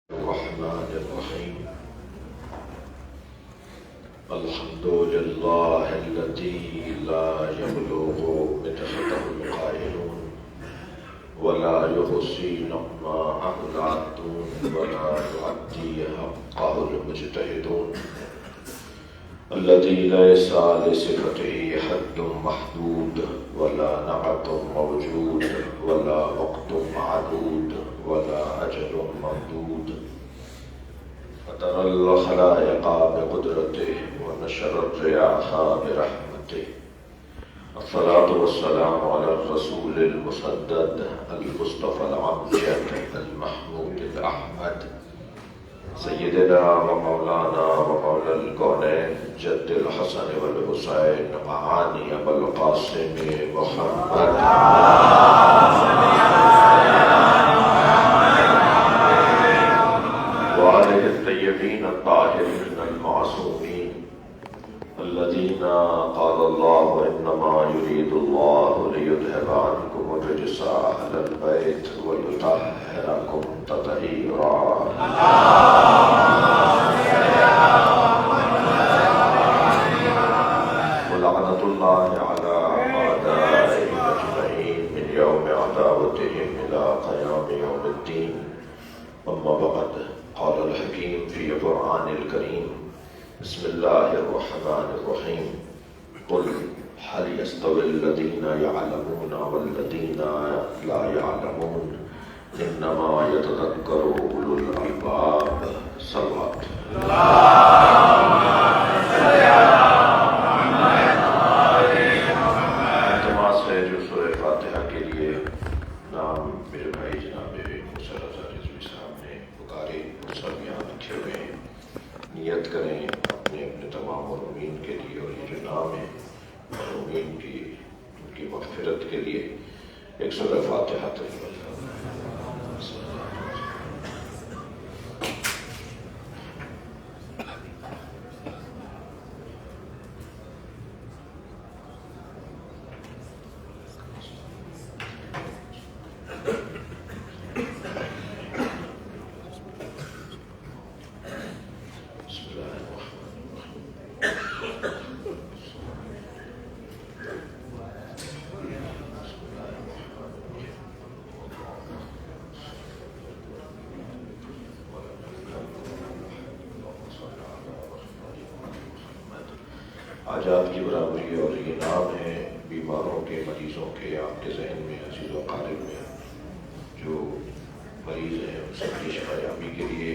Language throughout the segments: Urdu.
الرحمن الرحيم الحمد لله الذي لا يبلغ مدحته القائلون ولا يحصي نعماءه العادون ولا يعدي حقه المجتهدون الذي ليس لصفته حد محدود ولا نعت موجود ولا وقت معدود ولا أجل ممدود فترى الخلائق بقدرته ونشر الرياح برحمته. الصلاة والسلام على الرسول المسدد المصطفى الأمجد المحمود الأحمد سيدنا ومولانا ومولى الكونين جد الحسن والحسين معاني أبا القاسم محمد وآله الطيبين الطاهرين المعصومين الذين قال الله إنما يريد الله ليذهب عنكم الرجس أهل البيت ويطهركم تطهيرا. ولعنة الله على أعدائهم أجمعين من يوم عداوتهم إلى قيام يوم الدين. أما بعد، قال الحكيم في القرآن الكريم: بسم الله الرحمن الرحيم. قل هل يستوي الذين يعلمون والذين لا يعلمون إنما يتذكر أولو الألباب. صلوات التماس ہے جو سورہ فاتحہ کے لیے نام میرے بھائی جناب موسیٰ رضا رضوی صاحب نے پکارے، وہ سب یہاں لکھے ہوئے ہیں. نیت کریں اپنے تمام مرحومین کے لیے، اور یہ جو نام ہے مرحومین کی ان کی مغفرت کے لیے ایک سورہ فاتحہ تلاوت. حاجات کی برابری اور یہ نام ہے بیماروں کے، مریضوں کے. آپ کے ذہن میں عزیز و قارب میں جو مریض ہیں ان سب کی شفا یابی کے لیے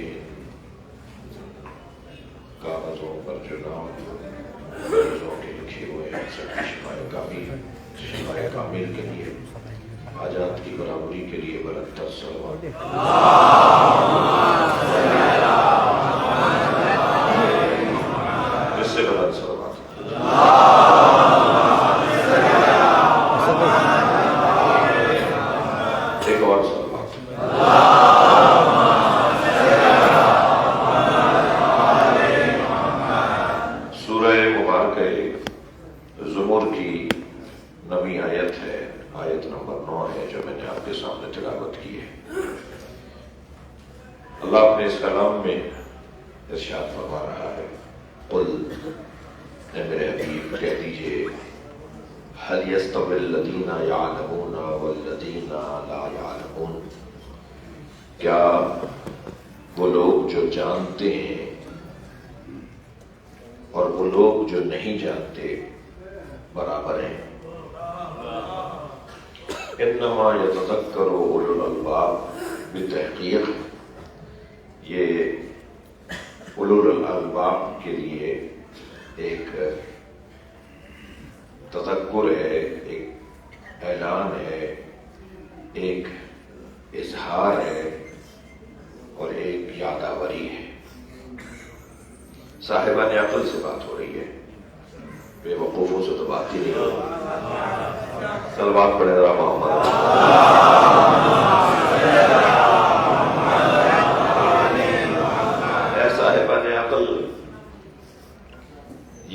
کاغذوں پر جو نام مریضوں کے لکھے ہوئے ہیں سب کی شفا کامل کے لیے، حاجات کی برابری کے لیے برکت صلوات. اس سے برکت صلوات. ایک اور صلوات. سورہ مبارکہ زمر کی نویں آیت ہے، آیت نمبر 9 ہے جو میں نے آپ کے سامنے تلاوت کی ہے. اللہ اپنے اس کلام میں ارشاد فرما رہا ہے: قل، اے میرے حبیب کہہ دیجئے، هل يستوي الذين يعلمون والذين لا يعلمون، کیا وہ لوگ جو جانتے ہیں اور وہ لوگ جو نہیں جانتے برابر ہیں؟ انما يتذكر اولو الالباب، بتحقیق یہ اولو الالباب کے لیے ایک تذکر ہے، ایک اعلان ہے، ایک اظہار ہے اور ایک یادآوری ہے. صاحبان عقل سے بات ہو رہی ہے، بے وقوفوں سے تو بات ہی نہیں ہو رہی. صلوات پڑھے ذرا محمد. اے صاحبان عقل،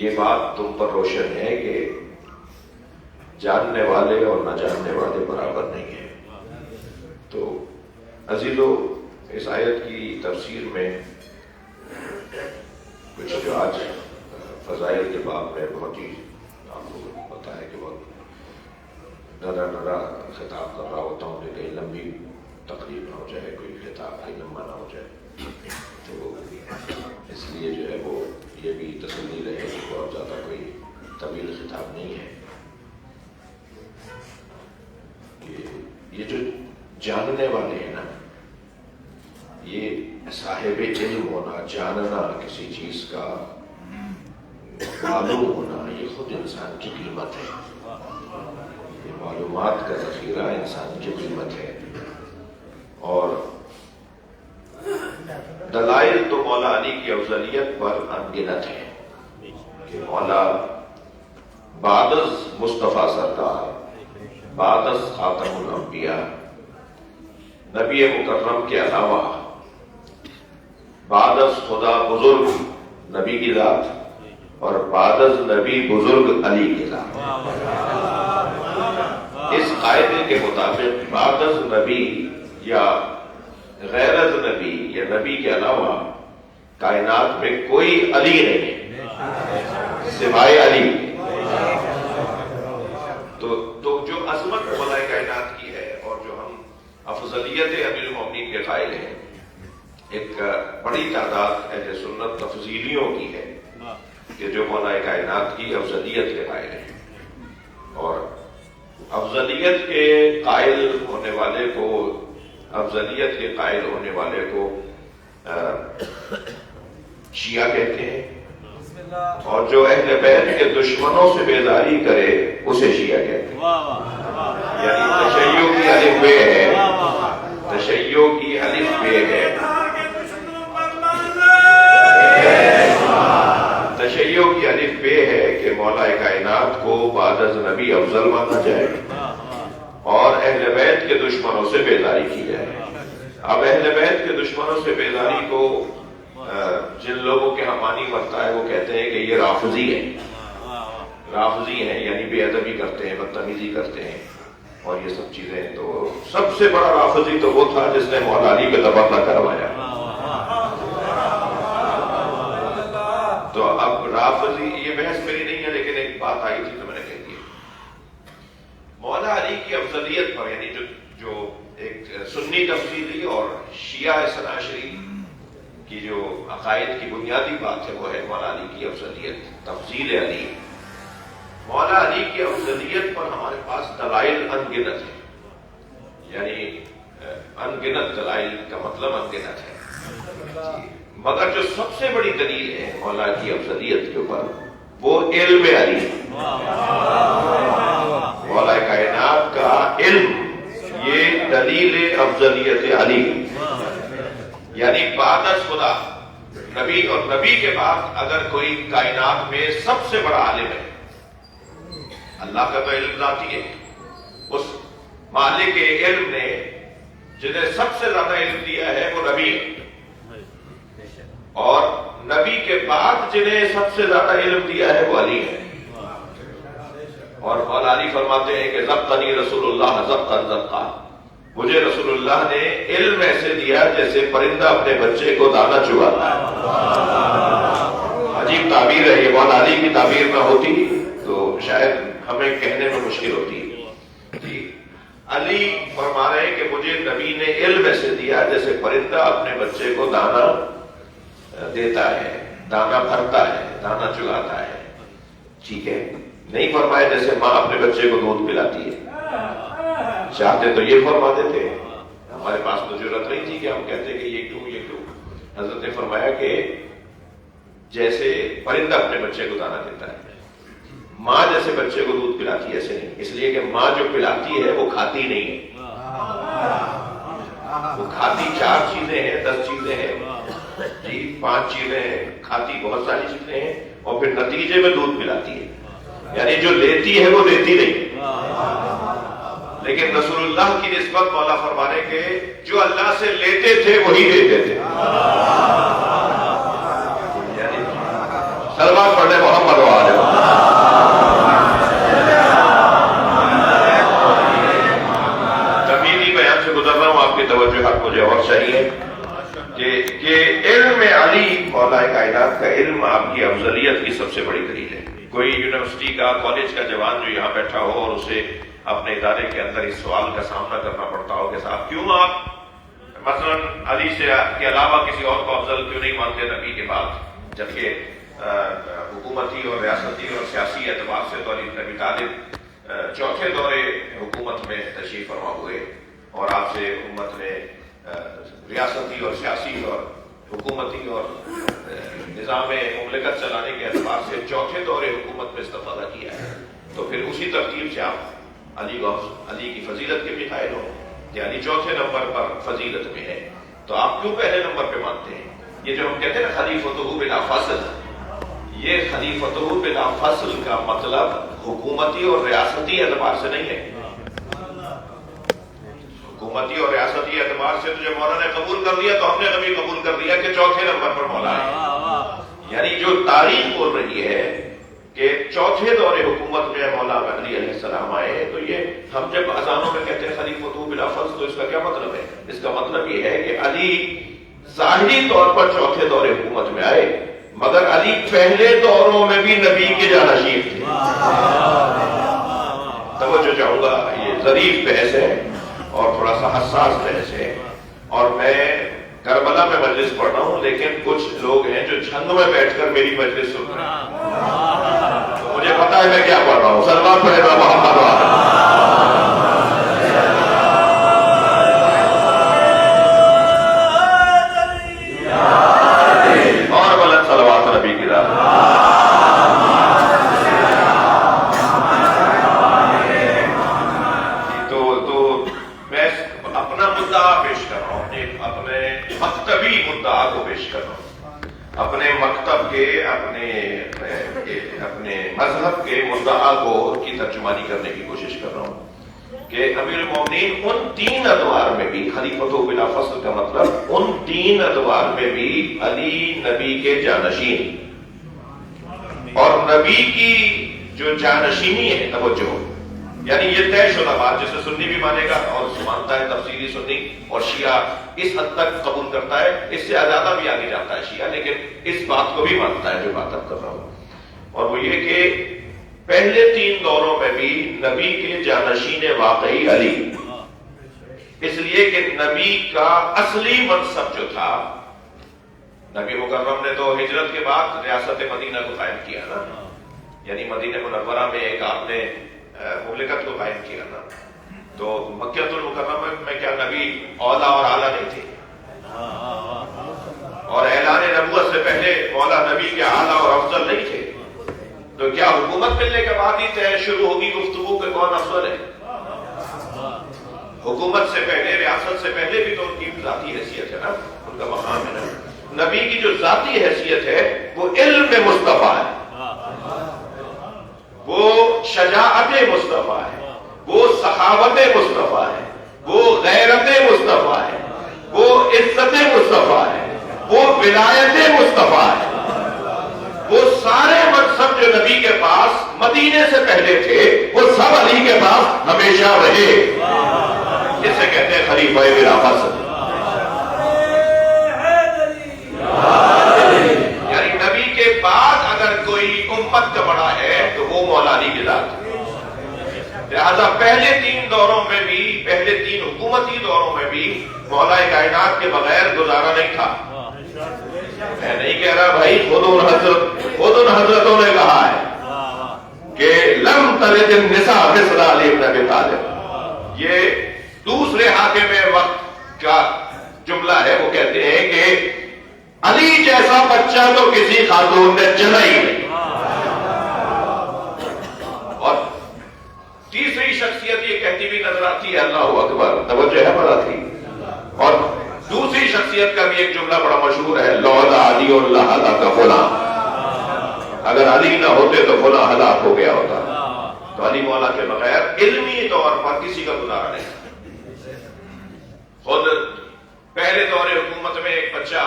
یہ بات تم پر روشن ہے کہ جاننے والے اور نہ جاننے والے برابر نہیں ہیں. تو عزیزو، اس آیت کی تفسیر میں کچھ جو آج فضائل کے باب میں بہت ہی آپ کو پتا ہے کہ بہت ڈرا خطاب کر رہا ہوتا ہوں کہ کہیں لمبی تقریر نہ ہو جائے، کوئی خطاب کہیں لمبا نہ ہو جائے، تو اس لیے جو ہے وہ یہ بھی تسلی رہے کہ بہت زیادہ کوئی طویل خطاب نہیں ہے۔ یہ جو جاننے والے ہیں نا، یہ صاحب علم ہونا، جاننا، کسی چیز کا معلوم ہونا، یہ خود انسان کی قیمت ہے۔ یہ معلومات کا ذخیرہ انسان کی قیمت ہے۔ اور دلائل تو مولا علی کی افضلیت پر انگنت ہے کہ مولا بعد از مصطفیٰ سرکار، بعد از خاتم الانبیاء، نبی مکرم کے علاوہ بعد از خدا بزرگ نبی کی ذات اور بعد از نبی بزرگ علی کی ذات، اس قاعدے کے مطابق بعد از نبی یا غیر از نبی یا نبی کے علاوہ کائنات میں کوئی علی نہیں ہے سوائے علی۔ تو جو عظمت مولا کائنات کی ہے اور جو ہم افضلیت امیر المومنین کے قائل ہیں، ایک بڑی تعداد اہل سنت تفضیلیوں کی ہے کہ جو مولا کائنات کی افضلیت کے قائل ہیں، اور افضلیت کے قائل ہونے والے کو، افضلیت کے قائل ہونے والے کو شیعہ کہتے ہیں، اور جو اہل بیت کے دشمنوں سے بیزاری کرے اسے شیعہ کہتے ہیں۔ یعنی تشیع کی الف بے ہے، تشیع کی الف بے ہے، تشیع کی الف بے ہے کہ مولا کائنات کو بعد از نبی افضل مانا جائے اور اہل بیت کے دشمنوں سے بیزاری کی جائے۔ اب اہل بیت کے دشمنوں سے بیزاری کو جن لوگوں کے ہاں مانی مرتا ہے وہ کہتے ہیں کہ یہ رافضی ہیں، رافضی ہیں، یعنی بے ادبی کرتے ہیں، بدتمیزی کرتے ہیں اور یہ سب چیزیں۔ تو سب سے بڑا رافضی تو وہ تھا جس نے مولا علی پہ تبرہ کروایا۔ تو اب رافضی، یہ بحث میری نہیں ہے لیکن ایک بات آئی تھی تو میں نے کہہ دیا، مولا علی کی افضلیت پر، یعنی جو ایک سنی تفصیلی اور شیعہ اثنا عشری کی جو عقائد کی بنیادی بات ہے وہ ہے مولا علی کی افضلیت، تفضیل علی۔ مولا علی کی افضلیت پر ہمارے پاس دلائل انگنت ہے، یعنی انگنت دلائل کا مطلب انگنت ہے، مگر جو سب سے بڑی دلیل ہے مولا کی افضلیت کے اوپر وہ علم علی ہے۔ مولا کائنات کا علم یہ دلیل افضلیت علی، یعنی بعد از خدا نبی اور نبی کے بعد اگر کوئی کائنات میں سب سے بڑا عالم ہے، اللہ کا تو علم ذاتی ہے، اس مالک علم نے جنہیں سب سے زیادہ علم دیا ہے وہ نبی ہے، اور نبی کے بعد جنہیں سب سے زیادہ علم دیا ہے وہ علی ہے۔ اور مولا علی فرماتے ہیں کہ ضبطنی رسول اللہ ضبطا ضبطا، مجھے رسول اللہ نے علم ایسے دیا جیسے پرندہ اپنے بچے کو دانا چگاتا ہے۔ عجیب تعبیر ہے یہ، مولا علی کی تعبیر نہ ہوتی تو شاید ہمیں کہنے میں مشکل ہوتی ہے۔ علی فرما رہے ہیں کہ مجھے نبی نے علم ایسے دیا جیسے پرندہ اپنے بچے کو دانا دیتا ہے، دانا بھرتا ہے، دانا چگاتا ہے، ٹھیک ہے، نہیں فرمایا جیسے ماں اپنے بچے کو دودھ پلاتی ہے۔ چاہتے تو یہ فرما دیتے، ہمارے پاس تو ضرورت نہیں تھی کہ ہم کہتے کہ یہ کیوں یہ کیوں۔ حضرت نے فرمایا کہ جیسے پرندہ اپنے بچے کو دانا دیتا ہے، ماں جیسے بچے کو دودھ پلاتی ہے ایسے نہیں، اس لیے کہ ماں جو پلاتی ہے وہ کھاتی نہیں ہے، وہ کھاتی 4 چیزیں ہیں، 10 چیزیں ہیں، جی 5 چیزیں ہیں، کھاتی بہت ساری چیزیں ہیں اور پھر نتیجے میں دودھ پلاتی ہے، یعنی جو لیتی ہے وہ دیتی نہیں۔ لیکن رسول اللہ کی نسبت مولا فرمانے کے جو اللہ سے لیتے تھے وہی دیتے تھے، یعنی صلوات پڑھنے محمد و آلہ۔ تمہیدی بیان سے گزر رہا ہوں، آپ کی توجہ حق مجھے اور چاہیے۔ علم علی مولا کائنات کا علم آپ کی افضلیت کی سب سے بڑی دلیل ہے. کوئی یونیورسٹی کا کالج کا جوان جو یہاں بیٹھا ہو اور اسے اپنے ادارے کے اندر اس سوال کا سامنا کرنا پڑتا ہو کہ صاحب کیوں آپ مثلا علی سے کے علاوہ کسی اور کو افضل کیوں نہیں مانتے نبی کے بعد، جبکہ حکومتی اور ریاستی اور سیاسی اعتبار سے تو علی بن ابی طالب چوتھے دورے حکومت میں تشریف فرما ہوئے اور آپ سے امت نے ریاستی اور سیاسی اور حکومتی اور نظام مملکت چلانے کے اعتبار سے چوتھے دورے حکومت میں استفادہ کیا ہے. تو پھر اسی ترتیب سے آپ علی کی فضیلت کے بھی قائل ہو کہ علی چوتھے نمبر پر فضیلت میں ہے، تو آپ کیوں پہلے نمبر پہ مانتے ہیں؟ یہ جو ہم کہتے ہیں نا خلیفۃہ بلا فصل، یہ خلیفۃہ بلا فصل کا مطلب حکومتی اور ریاستی اعتبار سے نہیں ہے. حکومتی اور ریاستی اعتبار سے تو جب مولا نے قبول کر دیا تو ہم نے کبھی قبول کر دیا کہ چوتھے نمبر پر مولا ہے. یعنی جو تاریخ بول رہی ہے کہ چوتھے دور حکومت میں مولا علی علیہ السلام آئے، تو یہ ہم جب اذانوں میں کہتے ہیں خلیفۃ بلا فصل تو اس کا کیا مطلب ہے؟ اس کا مطلب یہ ہے کہ علی ظاہری طور پر چوتھے دور حکومت میں آئے، مگر علی پہلے دوروں میں بھی نبی کے جانشین تھے. توجہ چاہوں گا، یہ ظریف بحث ہے اور تھوڑا سا حساس بحث ہے، اور میں کربلا میں مجلس پڑھ رہا ہوں، لیکن کچھ لوگ ہیں جو جھنگ میں بیٹھ کر میری مجلس سن رہے ہیں، تو مجھے پتا ہے میں کیا پڑھ رہا ہوں. سلمان پڑھے گا محمد اور بلند صلوات نبی کی رات. اپنے مکتب کے اپنے مذہب کے مدعا کو کی ترجمانی کرنے کی کوشش کر رہا ہوں کہ امیر المومنین ان تین ادوار میں بھی، خلیفۃ بلا فصل کا مطلب ان تین ادوار میں بھی علی نبی کے جانشین، اور نبی کی جو جانشینی ہے توجہ، یعنی یہ طے شدہ بات جسے سنی بھی مانے گا اور مانتا ہے تفسیری سنی، اور شیعہ اس حد تک قبول کرتا ہے، اس سے زیادہ بھی آگے جاتا ہے شیعہ، لیکن اس بات کو بھی مانتا ہے جو بات اب کر رہا ہوں، اور وہ یہ کہ پہلے تین دوروں میں بھی نبی کے جانشین واقعی علی، اس لیے کہ نبی کا اصلی منصب جو تھا، نبی مکرم نے تو ہجرت کے بعد ریاست مدینہ کو قائم کیا نا، یعنی مدینہ منورہ میں ایک آپ نے مملکت کو قائم کیا نا، تو مکہ المکرمہ میں کیا نبی اولا اور اعلیٰ نہیں تھے؟ اور اعلان نبوت سے پہلے مولا نبی کے اعلیٰ اور افضل نہیں تھے؟ تو کیا حکومت ملنے کے بعد ہی طے شروع ہوگی گفتگو کہ کون افضل ہے؟ حکومت سے پہلے، ریاست سے پہلے بھی تو ان کی ذاتی حیثیت ہے نا، ان کا مقام ہے نا. نبی کی جو ذاتی حیثیت ہے وہ علم مصطفیٰ ہے، وہ شجاعت مصطفیٰ ہے، وہ سخاوت مصطفیٰ ہے، وہ غیرت مصطفیٰ ہے، وہ عزت مصطفیٰ ہے، وہ ولایت مصطفیٰ ہے. وہ سارے منصب جو نبی کے پاس مدینے سے پہلے تھے وہ سب علی کے پاس ہمیشہ رہے. جسے کہتے ہیں خلیفہ بلا فصل. یعنی نبی کے بعد اگر کوئی امت کا بڑا ہے تو وہ مولا علی کی ذات ہے. لہذا پہلے تین دوروں میں بھی، پہلے تین حکومتی دوروں میں بھی مولا کائنات کے بغیر گزارا نہیں تھا. میں نہیں کہہ رہا بھائی، خود ان حضرتوں نے کہا ہے کہ لم تلد النساء مثل علی بن ابی طالب. یہ دوسرے حاکم وقت کا جملہ ہے. وہ کہتے ہیں کہ علی جیسا بچہ تو کسی خاتون نے جنا ہی نہیں. اور تیسری شخصیت یہ کہتی بھی نظر آتی ہے، اللہ اکبر، توجہ ہے بڑا تھی. اور دوسری شخصیت کا بھی ایک جملہ بڑا مشہور ہے، لولا علی اللہ کا فلاں. اگر علی نہ ہوتے تو فلاں ہلاک ہو گیا ہوتا. تو علی مولا کے بغیر علمی طور پر کسی کا گزارا نہیں. خود پہلے دور حکومت میں ایک بچہ،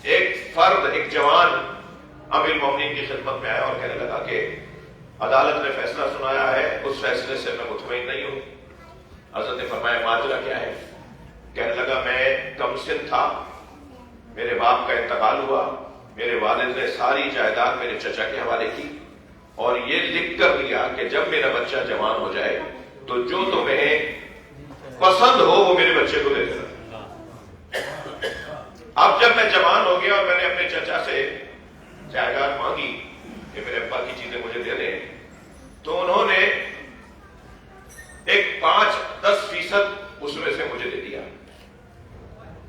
ایک فرد، ایک جوان امیر المومنین کی خدمت میں آیا اور کہنے لگا کہ عدالت نے فیصلہ سنایا ہے، اس فیصلے سے میں مطمئن نہیں ہوں. حضرت نے فرمایا ماجرا کیا ہے؟ کہنے لگا میں کم سن تھا، میرے باپ کا انتقال ہوا، میرے والد نے ساری جائیداد میرے چچا کے حوالے کی اور یہ لکھ کر دیا کہ جب میرا بچہ جوان ہو جائے تو جو تمہیں پسند ہو وہ میرے بچے کو دے دینا۔ اب جب میں جوان ہو گیا اور میں نے اپنے چچا سے جائیداد مانگی کہ میرے ابا کی چیزیں مجھے دے دیں، تو انہوں نے ایک 5-10% اس میں سے مجھے دے دیا،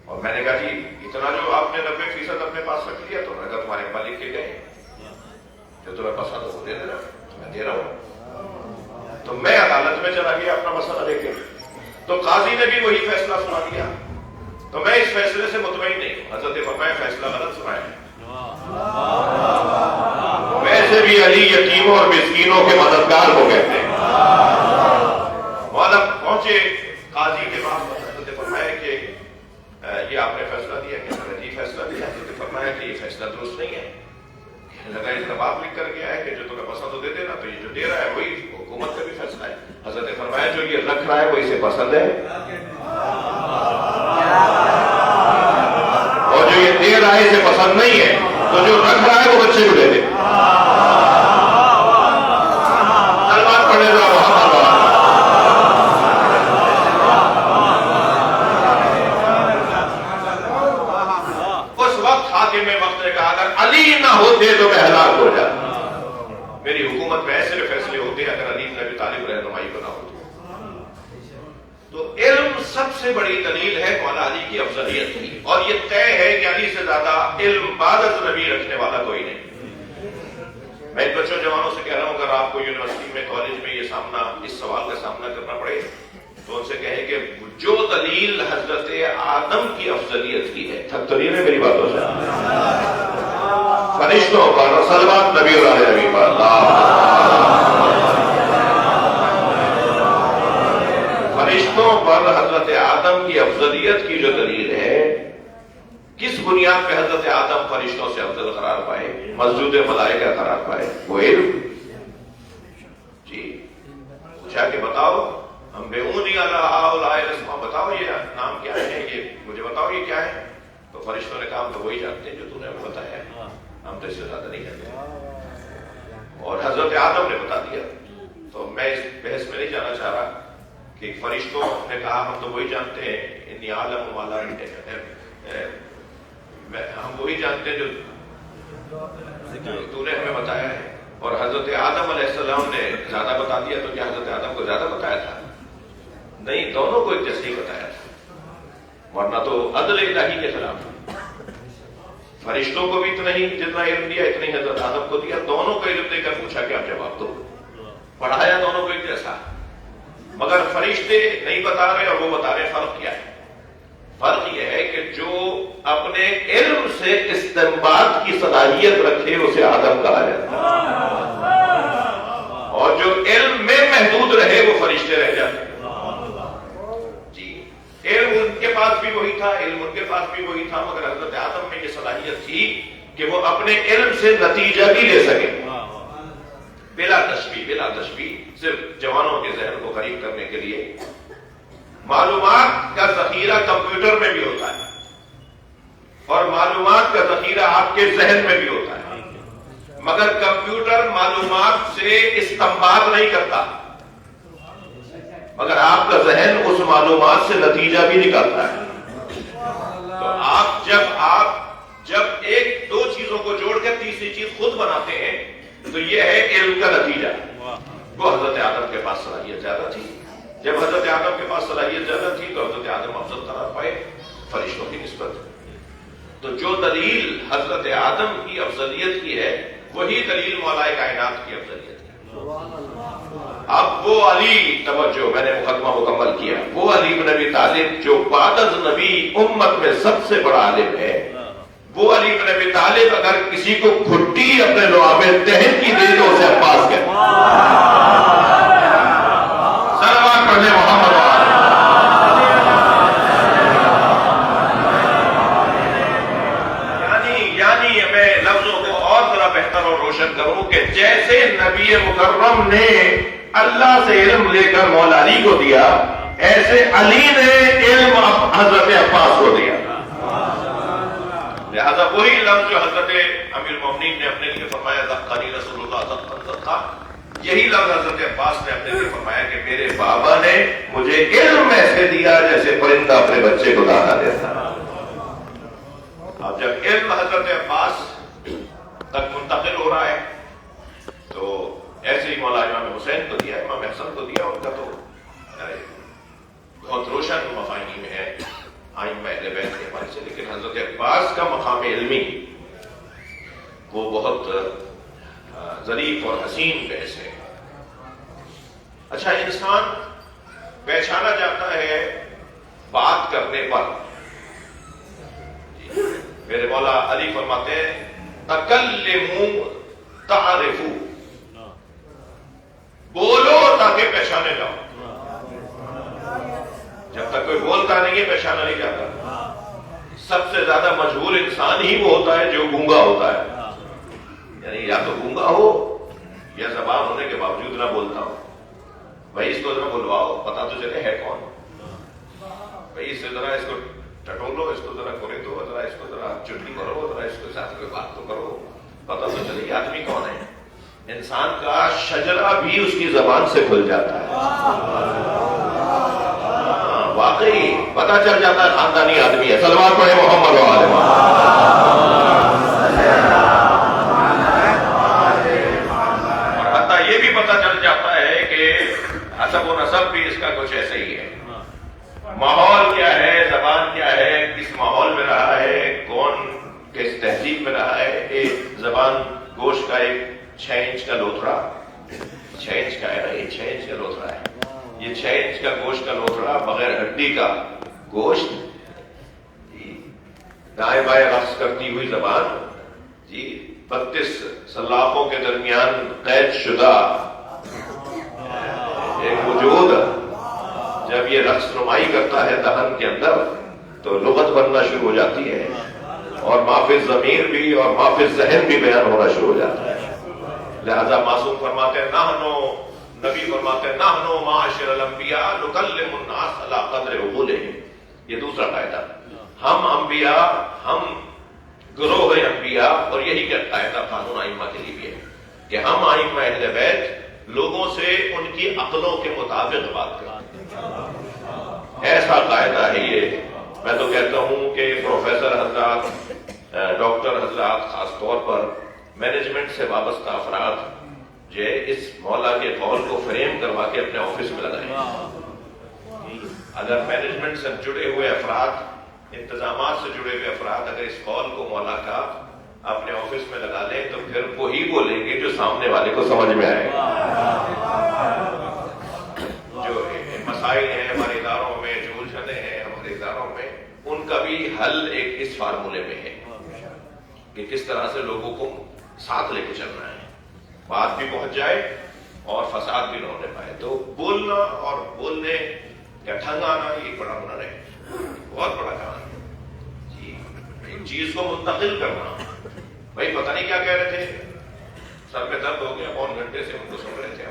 اور میں نے کہا جی اتنا جو آپ نے 90% اپنے پاس رکھ لیا، تو میں نے کہا تمہارے ابا لکھ کے گئے جو تمہیں پسند ہو دے دینا، میں دے رہا ہوں۔ تو میں عدالت میں چلا گیا اپنا مسئلہ لے کے، تو قاضی نے بھی وہی فیصلہ سنا دیا، تو میں اس فیصلے سے مطمئن نہیں ہوں۔ حضرت فرمایا فیصلہ غلط سنایا ہے، ویسے بھی علی یتیموں اور مسکینوں کے مددگار کو کہتے ہیں۔ مولانا پہنچے قاضی کے پاس، حضرت فرمایا کہ یہ آپ نے فیصلہ دیا کہ میں نے فیصلہ دیا۔ حضرت فرمایا کہ یہ فیصلہ درست نہیں ہے، کہنے لگا اس کا باپ لکھ کر گیا ہے کہ جو تمہیں پسند ہو دے دینا، تو یہ جو دے رہا ہے وہی حکومت کا بھی فیصلہ ہے۔ حضرت فرمایا جو یہ رکھ رہا ہے وہ اسے پسند ہے، اور جو یہ دے رہا ہے اسے پسند نہیں ہے، تو جو رکھ رہا ہے وہ بچے کو دے دے۔ سلمان پڑھے گا اس وقت حاکم وقت نے کہا اگر علی نہ ہوتے تو میں ہلاک ہو جاتا۔ میری حکومت میں ایسے فیصلے ہوتے ہیں اگر علی بن ابی طالب رہنمائی بنا ہوتی۔ تو علم سب سے بڑی دلیل ہے مولا علی کی افضلیت کی، اور یہ طے ہے کہ علی سے زیادہ علم بعد از نبی رکھنے والا کوئی نہیں۔ میں ان بچوں جوانوں سے کہہ رہا ہوں اگر آپ کو یونیورسٹی میں کالج میں یہ سامنا اس سوال کا سامنا کرنا پڑے تو ان سے کہیں کہ جو دلیل حضرت آدم کی افضلیت کی ہے، تھک تو نہیں ہے میری باتوں سے، فرشتوں پر صلوات نبی اور آل نبی پر، فرشتوں پر حضرت آدم کی افضلیت کی جو دلیل ہے، کس بنیاد پہ حضرت آدم فرشتوں سے افضل قرار پائے، مسجود ملائکہ قرار پائے؟ وہ علم۔ جی پوچھا کہ بتاؤ ہم بیعونی علی ہؤلاء الاسماء، بتاؤ یہ نام کیا ہے، یہ مجھے بتاؤ یہ کیا ہے؟ تو فرشتوں نے کہا ہم تو وہی جانتے ہیں جو تو نے ہمیں بتایا ہے، ہم تو اس سے زیادہ نہیں جانتے، اور حضرت آدم نے بتا دیا۔ تو میں اس بحث میں نہیں جانا چاہ رہا کہ فرشتوں نے کہا ہم تو وہی جانتے ہیں، انی عالم والا، ہم وہی جانتے ہیں جو تو نے ہمیں بتایا ہے، اور حضرت آدم علیہ السلام نے زیادہ بتا دیا، تو کیا حضرت آدم کو زیادہ بتایا تھا؟ نہیں، دونوں کو ایک جیسے ہی بتایا تھا، ورنہ تو عدل الہی کے خلاف۔ فرشتوں کو بھی اتنا ہی جتنا علم دیا اتنا ہی حضرت آدم کو دیا، دونوں کو علم دے کر پوچھا کہ آپ جواب دو، پڑھایا دونوں کو ایک جیسا، مگر فرشتے نہیں بتا رہے اور وہ بتا رہے۔ فرق کیا ہے؟ فرق یہ ہے کہ جو اپنے علم سے استنباط کی صلاحیت رکھے اسے آدم کہا جاتا ہے، اور جو علم میں محدود رہے وہ فرشتے رہ جاتے ہیں۔ جی علم ان کے پاس بھی وہی تھا، علم ان کے پاس بھی وہی تھا، مگر حضرت آدم میں یہ صلاحیت تھی کہ وہ اپنے علم سے نتیجہ بھی لے سکے بلا تشبیہ، صرف جوانوں کے ذہن کو قریب کرنے کے لیے۔ معلومات کا ذخیرہ کمپیوٹر میں بھی ہوتا ہے، اور معلومات کا ذخیرہ آپ کے ذہن میں بھی ہوتا ہے، مگر کمپیوٹر معلومات سے استنباط نہیں کرتا، مگر آپ کا ذہن اس معلومات سے نتیجہ بھی نکالتا ہے۔ تو آپ جب ایک دو چیزوں کو جوڑ کر تیسری چیز خود بناتے ہیں تو یہ ہے علم کا نتیجہ۔ وہ حضرت آدم کے پاس صلاحیت زیادہ تھی، جب حضرت آدم کے پاس صلاحیت زیادہ تھی تو حضرت آدم افضل قرار پائے فرشتوں کی نسبت۔ تو جو دلیل حضرت آدم کی افضلیت کی ہے وہی دلیل مولا کائنات کی افضلیت کی۔ اب وہ علی، توجہ میں نے مقدمہ مکمل کیا، وہ علی بن ابی طالب جو بعد از نبی امت میں سب سے بڑا عالم ہے، وہ علی بن ابی طالب اگر کسی کو کھٹی اپنے لعاب تہن کی دے تو اسے عباس کہتے ہیں۔ صلوات پڑھنے محمد۔ یعنی میں لفظوں کو اور ذرا بہتر اور روشن کروں کہ جیسے نبی مکرم نے اللہ سے علم لے کر مولا علی کو دیا، ایسے علی نے علم حضرت عباس کو دیا. لہذا وہی لفظ جو حضرت امیر المومنین نے اپنے لیے فرمایا ذکرنی رسول اللہ ذکرا، یہی لفظ حضرت عباس نے اپنے لیے فرمایا کہ میرے بابا نے مجھے علم ایسے دیا جیسے پرندہ اپنے بچے کو دانا دیتا. اب جب علم حضرت عباس تک منتقل ہو رہا ہے تو ایسے ہی مولا امام حسین کو دیا، امام حسن کو دیا. ان کا تو بہت روشن مفاہیم ہے آئمہ اہل بیت کے حوالے سے، لیکن حضرت عباس کا مقام علمی وہ بہت ظریف اور حسین بحث ہے. اچھا، انسان پہچانا جاتا ہے بات کرنے پر. میرے مولا علی فرماتے ہیں تکلموا تعرفوا، بولو تاکہ پہچانے جاؤ. جب تک کوئی بولتا نہیں ہے پہچانا نہیں جاتا. سب سے زیادہ مجہول انسان ہی وہ ہوتا ہے جو گونگا ہوتا ہے، یعنی یا تو گونگا ہو یا زبان ہونے کے باوجود نہ بولتا ہو. بھائی اس کو ذرا بلواؤ، پتا تو چلے ہے کون. بھائی اس سے ذرا اس کو ٹٹولو، اس کو ذرا کرے دو، ذرا اس کو ذرا چٹنی کرو، ذرا اس کے ساتھ کوئی بات تو کرو، پتا تو چلے یہ آدمی کون ہے. انسان کا شجرہ بھی اس کی زبان سے کھل جاتا ہے. واقعی پتا چل جاتا ہے خاندانی آدمی ہے. صلوات پڑھے محمد و آل محمد. اور حتیٰ یہ بھی پتا چل جاتا ہے کہ حسب و نسب بھی اس کا کچھ ایسا ہی ہے. ماحول کیا ہے، زبان کیا ہے، کس ماحول میں رہا ہے، کون کس تہذیب میں رہا ہے. ایک زبان گوشت کا ایک 6 انچ کا لوتھڑا، 6 انچ کا ہے نا، یہ 6 انچ کا لوتھڑا ہے. یہ 6 انچ کا گوشت کا لوتھڑا بغیر ہڈی کا گوشت، دائیں بائیں رقص کرتی ہوئی زبان جی، 32 سلاخوں کے درمیان قید شدہ ایک وجود جب یہ رقص نمائی کرتا ہے دہن کے اندر تو لغت بننا شروع ہو جاتی ہے، اور مافی ضمیر بھی اور مافی ذہن بھی بیان ہونا شروع ہو جاتا ہے. لہذا معصوم فرماتے ہیں نبی فرماتے ہیں نحنو معاشر الانبیاء نکلم الناس علی قدر عقولہم. یہ دوسرا قاعدہ، ہم انبیاء، ہم گروہ انبیاء، اور یہی کہ قاعدہ قانون ائمہ کے لیے بھی ہے کہ ہم ائمہ اہل بیت لوگوں سے ان کی عقلوں کے مطابق بات کرتے ہیں. ایسا قاعدہ ہے یہ. میں تو کہتا ہوں کہ پروفیسر حضرات، ڈاکٹر حضرات، خاص طور پر مینجمنٹ سے وابستہ افراد جو اس مولا کے قول کو فریم کروا کے اپنے آفس میں لگائیں. اگر مینجمنٹ سے جڑے ہوئے افراد، انتظامات سے جڑے ہوئے افراد اگر اس قول کو مولا کا اپنے آفس میں لگا لیں تو پھر وہی بولیں گے جو سامنے والے کو سمجھ میں آئے. جو مسائل ہیں ہمارے اداروں میں، جو الجھنیں ہیں ہمارے اداروں میں، ان کا بھی حل ایک اس فارمولے میں ہے کہ کس طرح سے لوگوں کو ساتھ لے کے چلنا ہے، بات بھی پہنچ جائے اور فساد بھی نہ ہونے پائے. تو بولنا اور بولنے کا ڈھنگ آنا یہ بڑا ہنر ہے، بہت بڑا کام ہے جی. ایک چیز کو منتقل کرنا. بھائی پتہ نہیں کیا کہہ رہے تھے، سر میں درد ہو گیا، 3 گھنٹے سے ان کو سن رہے تھے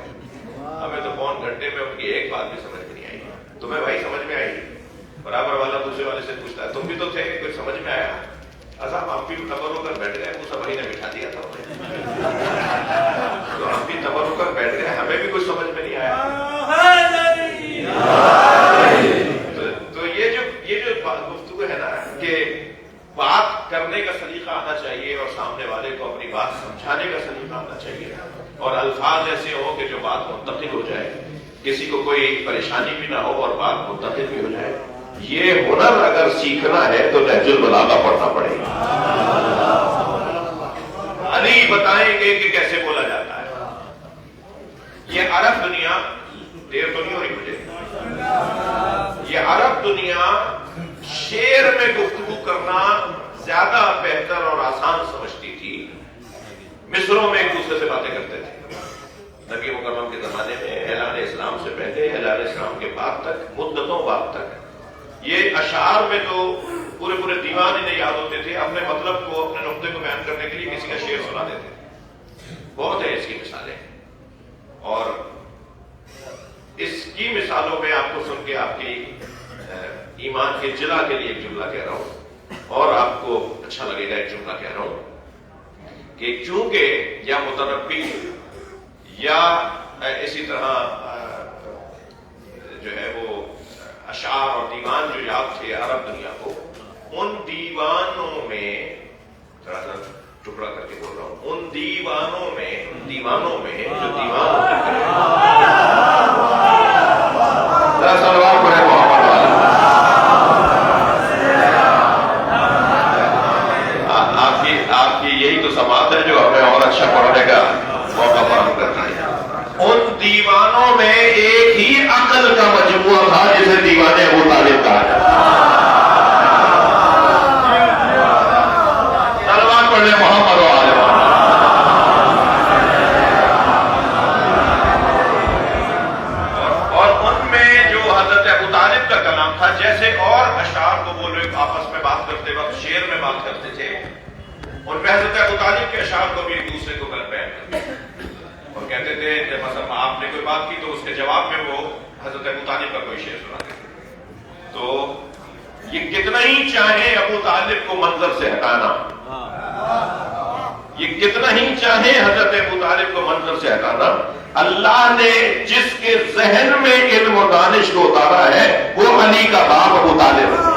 ہمیں تو 3 گھنٹے میں ان کی ایک بات بھی سمجھ میں نہیں آئی. تمہیں بھائی سمجھ میں آئی؟ برابر والا دوسرے والے سے پوچھتا ہے تم بھی تو تھے، کچھ سمجھ میں آیا؟ صاحب ہم بھی تبر ہو کر بیٹھ گئے، وہ سب نے بٹھا دیا تھا تو ہم بھی تبر ہو کر بیٹھ گئے، ہمیں بھی کچھ سمجھ میں نہیں آیا. تو یہ جو گفتگو ہے نا کہ بات کرنے کا سلیقہ آنا چاہیے اور سامنے والے کو اپنی بات سمجھانے کا سلیقہ آنا چاہیے، اور الفاظ ایسے ہوں کہ جو بات منتقل ہو جائے، کسی کو کوئی پریشانی بھی نہ ہو اور بات منتقل بھی ہو جائے. یہ ہنر اگر سیکھنا ہے تو نہج البلاغہ پڑھنا پڑے گا. علی بتائیں گے کہ کیسے بولا جاتا ہے. یہ عرب دنیا، دیر تو نہیں ہو رہی مجھے، یہ عرب دنیا شعر میں گفتگو کرنا زیادہ بہتر اور آسان سمجھتی تھی. مصروں میں ایک دوسرے سے باتیں کرتے تھے. نبی مکرم کے زمانے میں، اعلان اسلام سے پہلے، اعلان اسلام کے بعد تک، مدتوں بعد تک یہ اشعار میں تو پورے دیوان انہیں یاد ہوتے تھے. اپنے مطلب کو، اپنے نقطے کو بیان کرنے کے لیے کسی کا شعر سنا دیتے تھے. بہت ہے اس کی مثالیں. اور اس کی کی مثالوں میں آپ کو سن کے آپ کی ایمان کے جلا کے لیے ایک جملہ کہہ رہا ہوں، اور آپ کو اچھا لگے گا ایک جملہ کہہ رہا ہوں کہ چونکہ یا متنبی یا اسی طرح جو ہے وہ اشعار اور دیوان جو یاد تھے عرب دنیا کو، ان دیوانوں میں ذرا سا ٹکڑا کر کے بول رہا ہوں، ان دیوانوں میں جو دیوان ہوتے ہیں، ذرا سلوات پڑھے محمد والا، آپ کی یہی تو سماعت ہے جو ہمیں اور اچھا پڑھنے کا موقع فراہم کرنا ہے۔ ان دیوانوں میں ایک ہی عقل کا مجموعہ تھا جسے دیوان ابو طالب کہا جاتا ہے۔ سلوات پڑھنے محمد و آل محمد۔ اور ان میں جو حضرت ابو طالب کا کلام تھا، جیسے اور اشعار کو وہ لوگ آپس میں بات کرتے وقت شعر میں بات کرتے تھے، ان میں حضرت ابو طالب کے اشعار کو بھی ایک دوسرے کو بیان کرتے تھے اور کہتے تھے کہ مثلا آپ نے کوئی بات کی تو اس کے جواب میں وہ حضرت ابو طالب کا کوئی شعر سناتے تھے۔ تو یہ کتنا ہی چاہے ابو طالب کو منظر سے ہٹانا، یہ کتنا ہی چاہے حضرت ابو طالب کو منظر سے ہٹانا، اللہ نے جس کے ذہن میں علم و دانش کو اتارا ہے وہ علی کا باپ ابو طالب ہے۔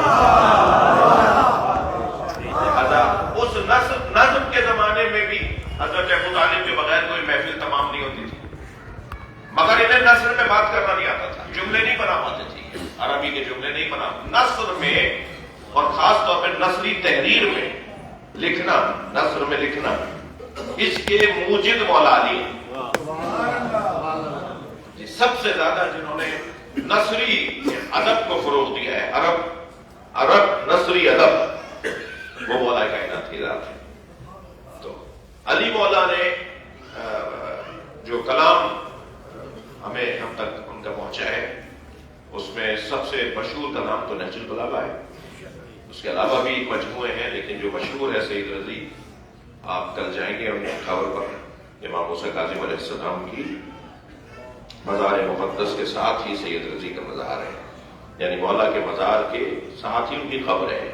اس نظم کے زمانے میں بھی حضرت ابو طالب کے بغیر کوئی محفل تمام نہیں ہوتی تھی، مگر انہیں نثر میں بات کرنا نہیں آتا تھا، جملے نہیں بنا پاتے تھے، عربی کے جملے نہیں بنا، نثر میں اور خاص طور پہ نثری تحریر میں لکھنا، نثر میں لکھنا، اس کے موجد مولا علی جی، سب سے زیادہ جنہوں نے نثری ادب کو فروغ دیا ہے، عرب نثری ادب، وہ مولا کائنات کی ذات ہے۔ تو علی مولا نے جو کلام ہمیں ہم تک ان کا پہنچا ہے، اس میں سب سے مشہور کلام تو نہج البلاغہ ہے، اس کے علاوہ بھی مجموعے ہیں، لیکن جو مشہور ہے سید رضی، آپ کل جائیں گے ان خبر پر امام موسیٰ کاظم علیہ السلام کی مزار مقدس کے ساتھ ہی سید رضی کا مزار ہے، یعنی مولا کے مزار کے ساتھ ہی ان کی قبر ہے،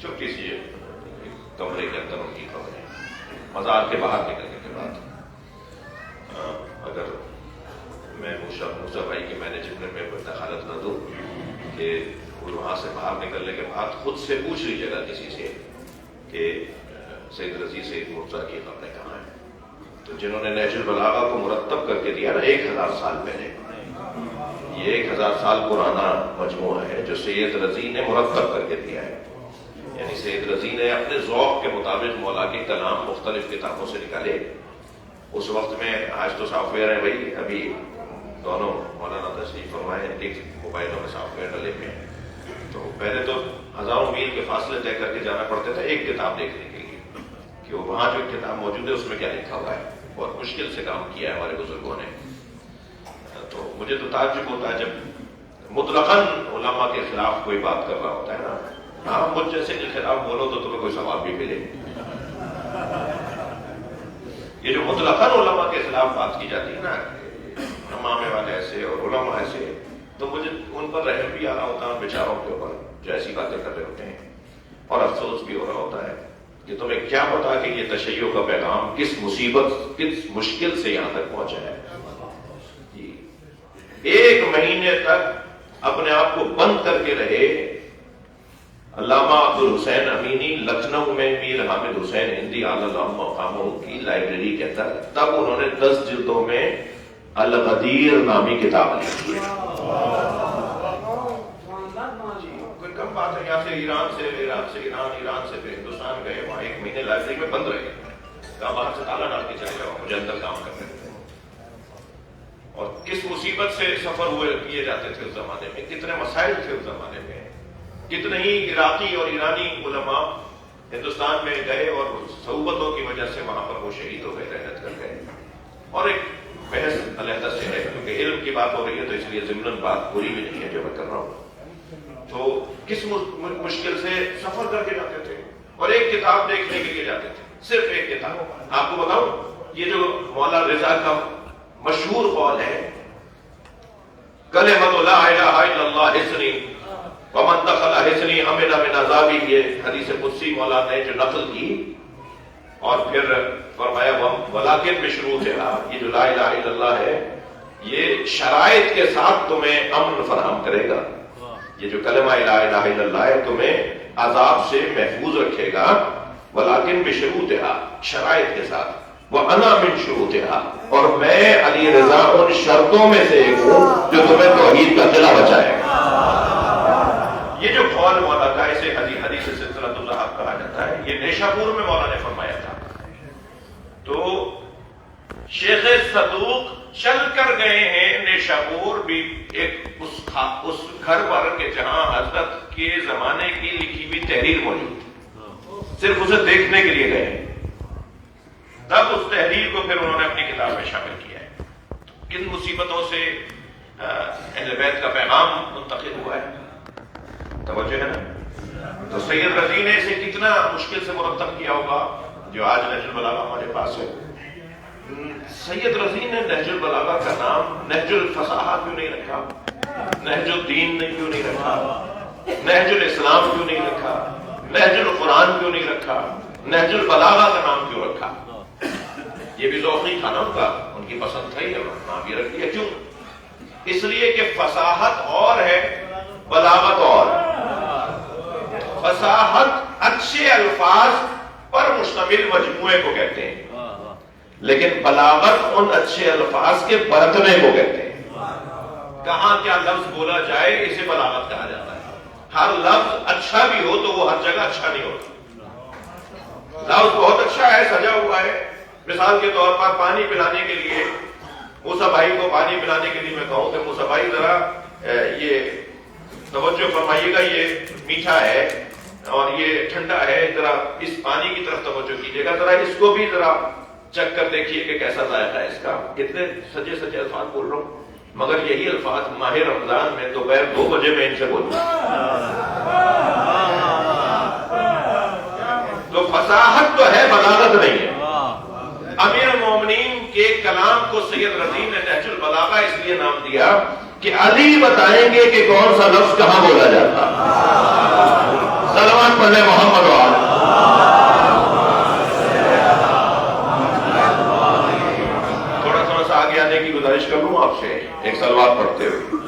چھوٹی سی کمرے کے اندر ان کی قبر ہے، مزار کے باہر نکلنے کے بعد۔ اگر میں موسیٰ بھائی کے میں نے جملے میں دخالت نہ دوں کہ وہاں سے باہر نکلنے کے بعد خود سے پوچھ لیجیے گا کسی سے کہ سید رضی سید مرتضیٰ کی قبریں کہاں ہیں، تو جنہوں نے نہج البلاغہ کو مرتب کر کے دیا نا 1000 سال پہلے، یہ 1000 سال پرانا مجموعہ ہے جو سید رضی نے مرتب کر کے دیا ہے، یعنی سید رضی نے اپنے ذوق کے مطابق مولا کے کلام مختلف کتابوں سے نکالے۔ اس وقت میں آج تو سافٹ ویئر ہے بھائی، ابھی دونوں مولانا تشریف فرمائے ایک موبائلوں میں سافٹ ویئر ڈلے ہوئے ہیں، تو پہلے تو ہزاروں میل کے فاصلے طے کر کے جانا پڑتے تھے ایک کتاب دیکھنے کے لیے کہ وہ وہاں جو کتاب موجود ہے اس میں کیا لکھا ہوا ہے، بہت مشکل سے کام کیا ہے ہمارے بزرگوں نے۔ تو مجھے تو تعجب ہوتا ہے جب مطلقاً علماء کے خلاف کوئی بات کر رہا ہوتا ہے نا، ہاں مجھ جیسے کے خلاف بولو تو تمہیں کوئی ثواب بھی ملے، یہ جو مطلقاً علماء کے خلاف بات کی جاتی ہے نا، امامے والے ایسے اور علماء ایسے، تو مجھے ان پر رحم بھی آ رہا ہوتا ہے، بیچاروں کے اوپر جو ایسی باتیں کر رہے ہوتے ہیں، اور افسوس بھی ہو رہا ہوتا ہے کہ تمہیں کیا پتا کہ یہ تشیع کا پیغام کس مصیبت، کس مشکل سے یہاں تک پہنچا ہے۔ جی 1 مہینے تک اپنے آپ کو بند کر کے رہے علامہ عبدالحسین امینی لکھنؤ میں میر حامد حسین ہندی اعلی مقاموں کی لائبریری کے اندر، تب انہوں نے 10 جلدوں میں الغدیر نامی کتاب لکھی ہے۔ کوئی کم بات ہے، یہاں سے ایران سے ایران سے پھر ہندوستان گئے، وہاں 1 مہینے لائبریری میں بند رہے، کہاں باہر سے تالا ڈال کے چلے جاؤ، مجھے اندر کام کرنے تھے۔ اور کس مصیبت سے سفر ہوئے کیے جاتے تھے اس زمانے میں، کتنے مسائل تھے اس زمانے میں، کتنے ہی عراقی اور ایرانی علماء ہندوستان میں گئے اور صحبتوں کی وجہ سے وہاں پر وہ شہید ہو گئے، رحلت کر گئے۔ اور ایک بحث علیحدہ سے ہے کیونکہ علم کی بات ہو رہی ہے تو اس لیے ضمناً بات پوری بھی نہیں ہے جو میں کر رہا ہوں۔ تو کس مشکل سے سفر کر کے جاتے تھے اور ایک کتاب دیکھنے کے لیے جاتے تھے، صرف ایک کتاب۔ آپ کو بتاؤں یہ جو مولا رضا کا مشہور قول ہے کلمۃ لا الہ الا اللہ حصنی ومن دخل حصنی امن من عذابی، یہ حدیث قدسی مولا نے جو نقل کی، اور پھر فرمایا ولیکن بشروطہا، یہ جو لا الہ الا اللہ ہے یہ شرائط کے ساتھ تمہیں امن فراہم کرے گا. یہ جو کلمہ لا الہ الا اللہ ہے تمہیں عذاب سے محفوظ رکھے گا، ولیکن بشروطہا، شرائط کے ساتھ. وَأَنَا مِن شُرُوطِهَا، اور میں علی رضا ان شرطوں میں سے ایک ہوں جو تمہیں توحید کا قلعہ بچائے گا. یہ جو قول مولا کا اسے حدیث سلسلۃ الذہب کہا جاتا ہے، یہ نیشاپور میں مولا نے فرمایا تھا. تو شیخ صدوق چل کر گئے ہیں نیشاپور بھی، ایک اس گھر پر کہ جہاں حضرت کے زمانے کی لکھی ہوئی تحریر موجود، صرف اسے دیکھنے کے لیے گئے ہیں. تب اس تحریر کو پھر انہوں نے اپنی کتاب میں شامل کیا ہے. کن مصیبتوں سے اہل بیت کا پیغام منتقل ہوا ہے، توجہ ہے نا. تو سید رضی نے اسے کتنا مشکل سے مرتب کیا ہوگا، جو آج نہج البلاغہ ہمارے پاس ہے. سید رضی نے نہج البلاغہ کا نام نہج الفصاحہ کیوں نہیں رکھا، نہج الدین نے کیوں نہیں رکھا، نہج الاسلام کیوں نہیں رکھا، نہج القرآن کیوں نہیں رکھا، نہج البلاغہ کا نام کیوں رکھا؟ یہ بھی ذوقی تھا نا ان کا، ان کی پسند تھی، نام یہ رکھ دیا. کیوں؟ اس لیے کہ فصاحت اور ہے، بلاغت اور. فصاحت اچھے الفاظ پر مشتمل مجموعے کو کہتے ہیں، لیکن بلاغت ان اچھے الفاظ کے برتنے کو کہتے ہیں. کہاں کیا لفظ بولا جائے اسے بلاغت کہا جاتا ہے. ہر لفظ اچھا بھی ہو تو وہ ہر جگہ اچھا نہیں ہوتا. لفظ بہت اچھا ہے، سجا ہوا ہے. مثال کے طور پر پانی پلانے کے لیے موسیٰ بھائی کو پانی پلانے کے لیے میں کہوں کہ موسیٰ بھائی ذرا یہ توجہ فرمائیے گا، یہ میٹھا ہے اور یہ ٹھنڈا ہے، ذرا اس پانی کی طرف توجہ کیجیے گا، ذرا اس کو بھی ذرا چک کر دیکھیے کہ کیسا ذائقہ ہے اس کا. کتنے سچے سچے الفاظ بول رہا ہوں، مگر یہی الفاظ ماہ رمضان میں دوپہر 2 بجے میں ان سے بولوں. تو فصاحت تو ہے، بلاغت نہیں ہے. امیر المومنین کے کلام کو سید رضی نے نہج البلاغہ اس لیے نام دیا کہ علی بتائیں گے کہ کون سا لفظ کہاں بولا جاتا. صلوات پڑھیں محمد وآلہ. تھوڑا سا آگے آنے کی گزارش کر لوں آپ سے، ایک صلوات پڑھتے ہوئے.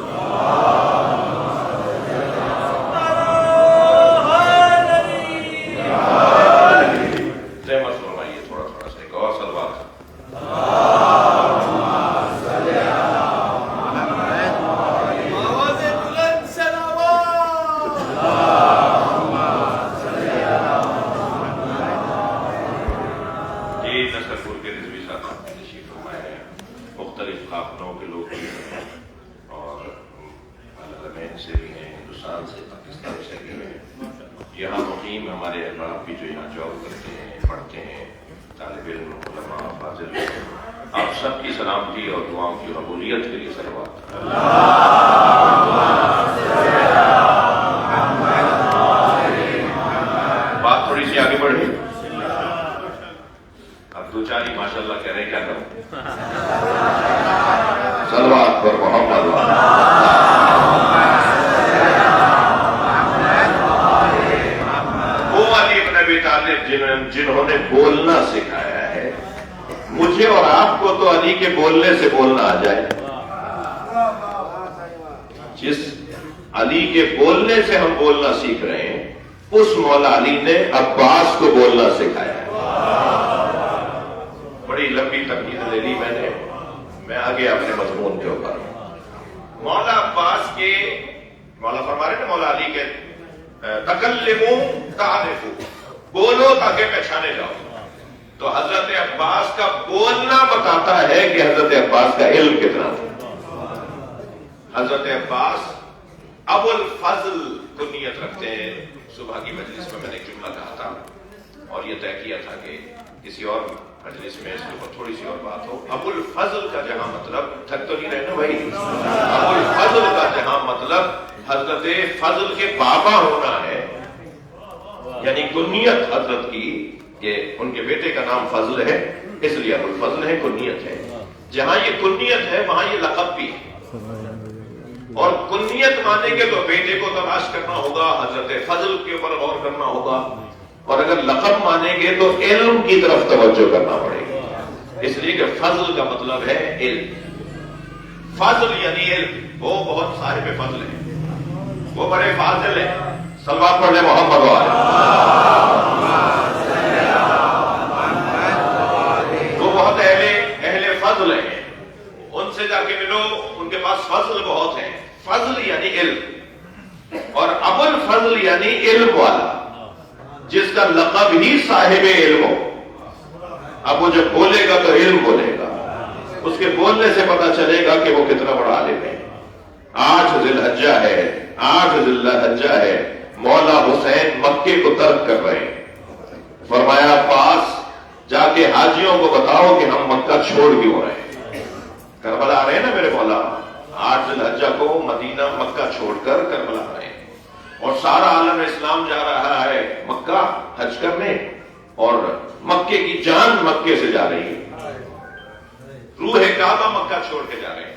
جنہوں نے بولنا سکھایا ہے، مجھے اور آپ کو تو علی کے بولنے سے بولنا آ جائے. جس علی کے بولنے سے ہم بولنا سیکھ رہے ہیں، اس مولا علی نے عباس کو بولنا سکھایا ہے. بڑی لمبی تمہید لے لی میں آگے اپنے مضمون کے اوپر. مولا عباس کے مولا فرما رہے ہیں مولا علی کے تکلموا تعرفوا، بولو تاکہ پہچانے جاؤ. تو حضرت عباس کا بولنا بتاتا ہے کہ حضرت عباس کا علم کتنا تھا. حضرت عباس ابو الفضل کنیت رکھتے ہیں. صبح کی مجلس میں نے ایک جملہ کہا تھا اور یہ طے کیا تھا کہ کسی اور مجلس میں اس کے اوپر تھوڑی سی اور بات ہو. ابو الفضل کا جہاں مطلب، تھک تو نہیں رہے نا بھائی، ابو الفضل کا جہاں مطلب حضرت فضل کے بابا ہونا ہے، یعنی کنیت حضرت کی کہ ان کے بیٹے کا نام فضل ہے، اس لیے ابو الفضل ہے، کنیت ہے. جہاں یہ کنیت ہے وہاں یہ لقب بھی ہے. اور کنیت مانیں گے تو بیٹے کو تلاش کرنا ہوگا، حضرت فضل کے اوپر غور کرنا ہوگا، اور اگر لقب مانیں گے تو علم کی طرف توجہ کرنا پڑے گا، اس لیے کہ فضل کا مطلب ہے علم. فضل یعنی علم. وہ بہت صاحب فضل ہیں، وہ بڑے فاضل ہیں. صلوات پڑھنے محمد والے. وہ بہت اہل فضل ہیں، ان سے جا کے ملو، ان کے پاس فضل بہت ہیں. فضل یعنی علم، اور ابو الفضل یعنی علم والا، جس کا لقب ہی صاحب علم ہو. اب وہ جب بولے گا تو علم بولے گا، اس کے بولنے سے پتا چلے گا کہ وہ کتنا بڑا عالم ہے. 8 ذی الحجہ ہے، 8 ذی الحجہ ہے، مولا حسین مکے کو ترک کر رہے ہیں. فرمایا پاس جا کے حاجیوں کو بتاؤ کہ ہم مکہ چھوڑ کیوں رہے ہیں. کربلا آ رہے ہیں نا میرے مولا، 8 ذی الحجہ کو مدینہ مکہ چھوڑ کر کربلا آ رہے ہیں، اور سارا عالم اسلام جا رہا ہے مکہ حج کرنے، اور مکے کی جان مکے سے جا رہی ہے، روح کعبہ مکہ چھوڑ کے جا رہے ہیں.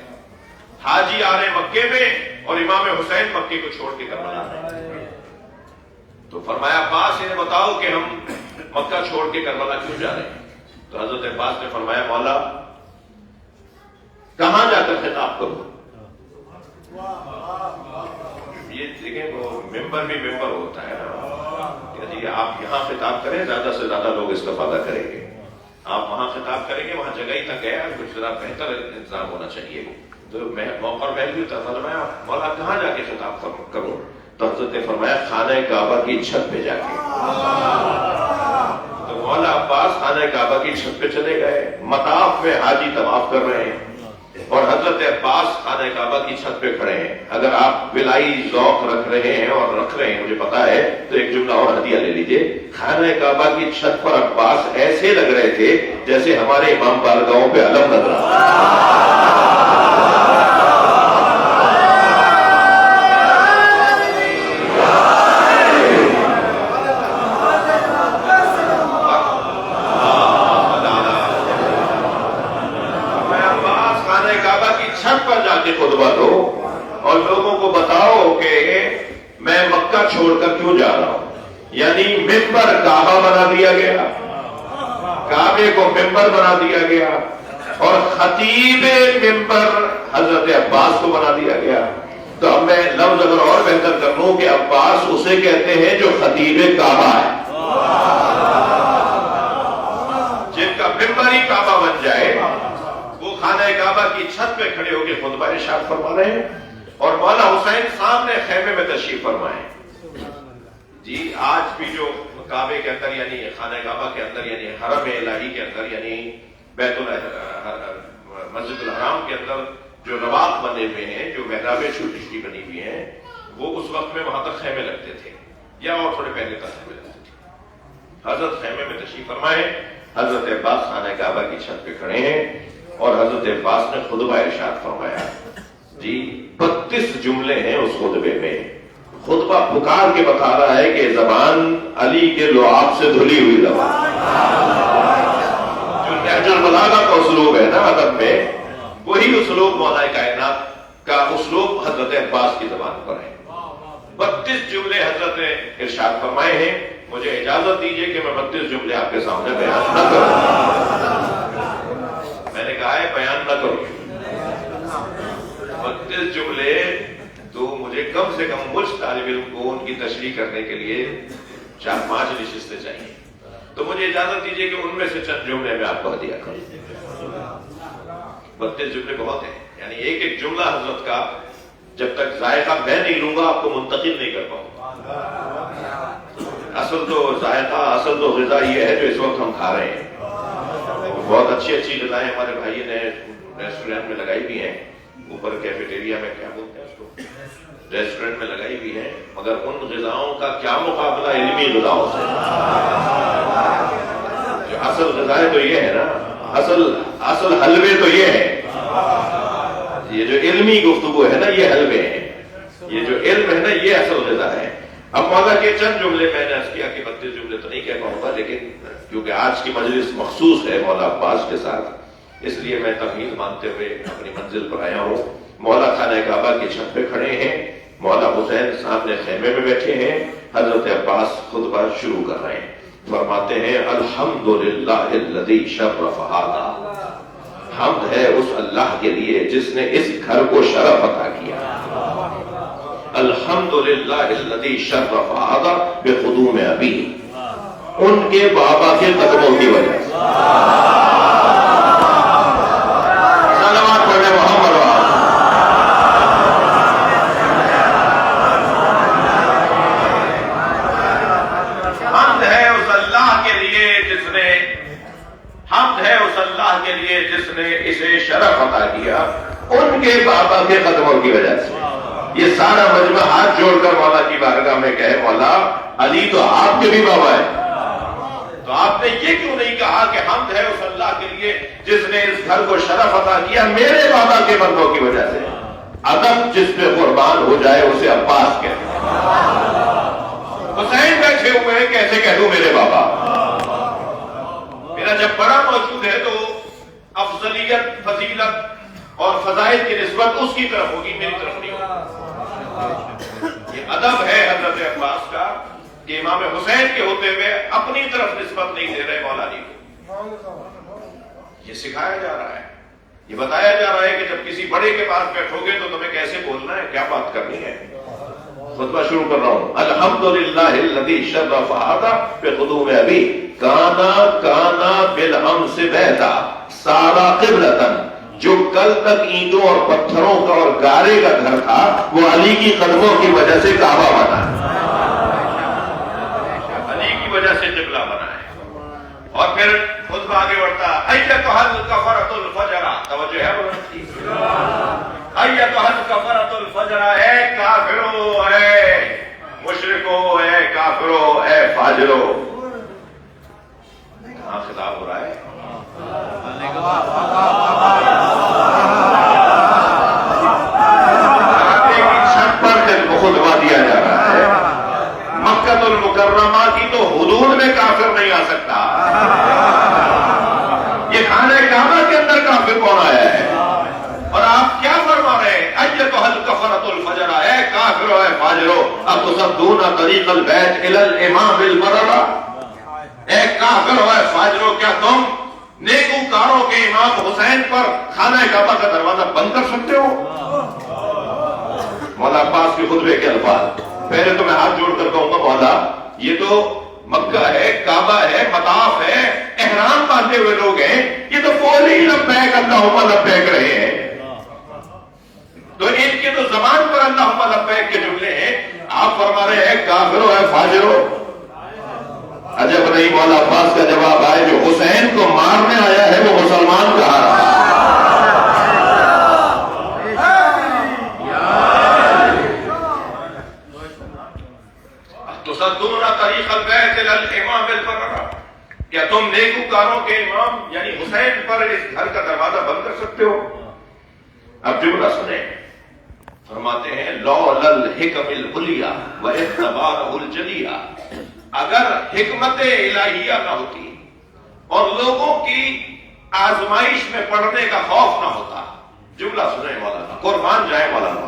حاجی آ رہے ہیں مکے میں، اور امام حسین مکے کو چھوڑ کے کربلا آ رہے ہیں. تو فرمایا عباس انہیں بتاؤ کہ ہم مکہ چھوڑ کے کربلا کیوں جا رہے ہیں. تو حضرت عباس نے فرمایا مولا کہاں جا کر خطاب کروں. یہ دیکھیں وہ ممبر بھی ممبر ہوتا ہے کہ جی آپ یہاں خطاب کریں، زیادہ سے زیادہ لوگ استفادہ کریں گے. آپ وہاں خطاب کریں گے، وہاں جگہ ہی تک ہے، کچھ ذرا بہتر انتظام ہونا چاہیے. تو موقع محل بھی تھا. فرمایا مولا کہاں جا کے خطاب کروں. تو حضرت نے فرمایا خانہ کعبہ کی چھت پہ جا کے. تو مولا عباس خانہ کعبہ کی چھت پہ چلے گئے. مطاف میں حاجی طواف کر رہے ہیں، اور حضرت عباس خانہ کعبہ کی چھت پہ کھڑے ہیں. اگر آپ بلائی ذوق رکھ رہے ہیں اور رکھ رہے ہیں، مجھے پتا ہے، تو ایک جملہ اور ہدیہ لے لیجئے. خانہ کعبہ کی چھت پر عباس ایسے لگ رہے تھے جیسے ہمارے امام بارگاہوں پہ علم نظر آتا. خطبہ دو اور لوگوں کو بتاؤ کہ میں مکہ چھوڑ کر کیوں جا رہا ہوں. یعنی ممبر کعبہ بنا دیا گیا، کعبے کو ممبر بنا دیا گیا، اور خطیب ممبر حضرت عباس کو بنا دیا گیا. تو اب میں لفظ اگر اور بہتر کر لوں کہ عباس اسے کہتے ہیں جو خطیب کعبہ ہے، جن کا ممبر ہی کعبہ بن جائے. وہ خانہ کعبہ کی چھت پہ کھڑے ہو کے خطبہ ارشاد فرما رہے ہیں، اور مولا حسین سامنے خیمے میں تشریف فرمائے. جی آج بھی جو کعبے کے اندر یعنی خانہ کعبہ کے اندر یعنی حرم الہی کے اندر یعنی مسجد الحرام کے اندر جو رواق بنے ہوئے ہیں، جو محرابیں چھوٹی چھوٹی بنی ہوئی ہیں، وہ اس وقت میں وہاں تک خیمے لگتے تھے، یا اور تھوڑے پہلے تک خیمے لگتے تھے. حضرت خیمے میں تشریف فرمائے. حضرت عباس خانہ کعبہ کی چھت پہ کھڑے ہیں، اور حضرت عباس نے خطبہ ارشاد فرمایا. جی 32 جملے ہیں اس خطبے میں. خطبہ پکار کے بتا رہا ہے کہ زبان علی کے لعاب سے دھلی ہوئی زبان، جو نہج البلاغہ کا اسلوب ہے نا ادب میں، وہی اسلوب مولا کائنات کا اسلوب حضرت عباس کی زبان پر ہے. 32 جملے حضرت نے ارشاد فرمائے ہیں. مجھے اجازت دیجیے کہ میں 32 جملے آپ کے سامنے بیان نہ کروں. میں نے کہا ہے بیان نہ کرو. 32 جملے تو مجھے کم سے کم مجھ طالب علم کو ان کی تشریح کرنے کے لیے 4-5 نشستیں چاہیے. تو مجھے اجازت دیجیے کہ ان میں سے چند جملے میں آپ کو ہدیہ کروں. 32 جملے بہت ہیں، یعنی ایک ایک جملہ حضرت کا جب تک ذائقہ میں نہیں لوں گا آپ کو منتقل نہیں کر پاؤں. اصل تو ذائقہ، اصل تو غذا یہ ہے جو اس وقت ہم کھا رہے ہیں. بہت اچھی اچھی غذائیں ہمارے بھائی نے ریسٹورینٹ میں لگائی بھی ہیں، اوپر کیفیٹیریا میں کیا بولتے ہیں اس کو، ریسٹورینٹ میں لگائی بھی ہیں، مگر ان غذاؤں کا کیا مقابلہ علمی غذاؤں سے. جو اصل غذائیں تو یہ ہے نا، اصل حلوے تو یہ ہے. یہ جو علمی گفتگو ہے نا یہ حلوے ہیں، یہ جو علم ہے نا یہ اصل غذا ہے. اب مولا کے چند جملے میں نے عرض کیا کہ 32 جملے تو نہیں کہہ پاؤں گا، لیکن کیونکہ آج کی مجلس مخصوص ہے مولا عباس کے ساتھ، اس لیے میں تمہید مانتے ہوئے اپنی منزل پر آیا ہوں. مولا خانہ کعبہ کی چھت پہ کھڑے ہیں، مولا حسین سامنے خیمے میں بیٹھے ہیں، حضرت عباس خطبہ شروع کر رہے ہیں، فرماتے ہیں الحمدللہ الذی شرف ھذا، حمد ہے اس اللہ کے لیے جس نے اس گھر کو شرف عطا کیا، الحمدللہ الذی شرف ھذا بقدوم ابی، ان کے بابا کے قدموں کی وجہ سے صلوات پڑھنے محمد کے لیے جس نے اسے شرف عطا کیا، ان کے بابا کے قدموں کی وجہ سے۔ یہ سارا مجمع ہاتھ جوڑ کر مولا کی بارگاہ میں کہے مولا علی تو آپ کے بھی بابا ہے، تو آپ نے یہ کیوں نہیں کہا کہ حمد ہے اس اللہ کے لیے جس نے اس گھر کو شرف عطا کیا میرے بابا کے قدموں کی وجہ سے؟ ادب جس پہ قربان ہو جائے اسے عباس کہتے ہیں۔ حسین بیٹھے ہوئے ہیں، کیسے کہہ دوں میرے بابا؟ میرا جب بڑا موجود ہے تو افضلیت، فضیلت اور فضائل کی نسبت اس کی طرف ہوگی، میری طرف نہیں ہوگی۔ یہ ادب ہے حضرت عباس کا کہ امام حسین کے ہوتے ہوئے اپنی طرف نسبت نہیں دے رہے مولا علی کو۔ یہ سکھایا جا رہا ہے، یہ بتایا جا رہا ہے کہ جب کسی بڑے کے پاس بیٹھو گے تو تمہیں کیسے بولنا ہے، کیا بات کرنی ہے۔ خطبہ شروع کر رہا ہوں، الحمدللہ الذی شرف ھذا بقدوم ابی، کانا بالامس بیتا سارا قبلتن، جو کل تک اینٹوں اور پتھروں کا اور گارے کا گھر تھا وہ علی کی قدموں کی وجہ سے کعبہ بنا ہے، علی کی وجہ سے قبلہ بنا ہے۔ اور پھر خطبہ آگے بڑھتا، ایتھا الکفرۃ الفجر، توجہ ہے بلندی، ایتھا الکفرۃ الفجر، اے کافرو، اے مشرکو، اے کافرو، اے فاجرو۔ کہاں خطاب ہو رہا ہے؟ چھت پر خطبہ دیا جا رہا ہے، مکہ المکرمہ کی تو حدود میں کافر نہیں آ سکتا، یہ خانہ کعبہ کے اندر کافر کون آیا ہے؟ اور آپ کیا فرما رہے ہیں؟ ایتھا الکفرۃ الفجر، اے کافرو، اے فاجرو، اتصدون طریق البیت الی الامام البررہ، اے کافرو، اے فاجرو، کیا تم نیکوکاروں کے امام حسین پر خانہ کعبہ کا دروازہ بند کر سکتے ہو؟ مولا عباس کے خطبے کے الفاظ، پہلے تو میں ہاتھ جوڑ کر کہوں گا مولا یہ تو مکہ ہے، کعبہ ہے، مطاف ہے، احرام باندھے ہوئے لوگ ہیں، یہ تو بول ہی لبیک اللہم لبیک رہے ہیں، تو ان کے تو زبان پر اللہم لبیک کے جملے ہیں، آپ فرما رہے ہیں کافرو ہے فاجرو۔ عجب نہیں مولا عباس کا جواب آئے جو حسین کو مارنے آیا ہے وہ مسلمان کہا رہا ہے۔ تصدون طریق البیت الی الامام البررہ، کیا تم نیکوکاروں کے امام یعنی حسین پر اس گھر کا دروازہ بند کر سکتے ہو؟ اب جملہ سنیں، فرماتے ہیں لولا الحکم العلیٰ واعتبارہ الجلیٰ، اگر حکمت الہیہ نہ ہوتی اور لوگوں کی آزمائش میں پڑنے کا خوف نہ ہوتا، جملہ سنیں مولانا، قربان جائے مولانا،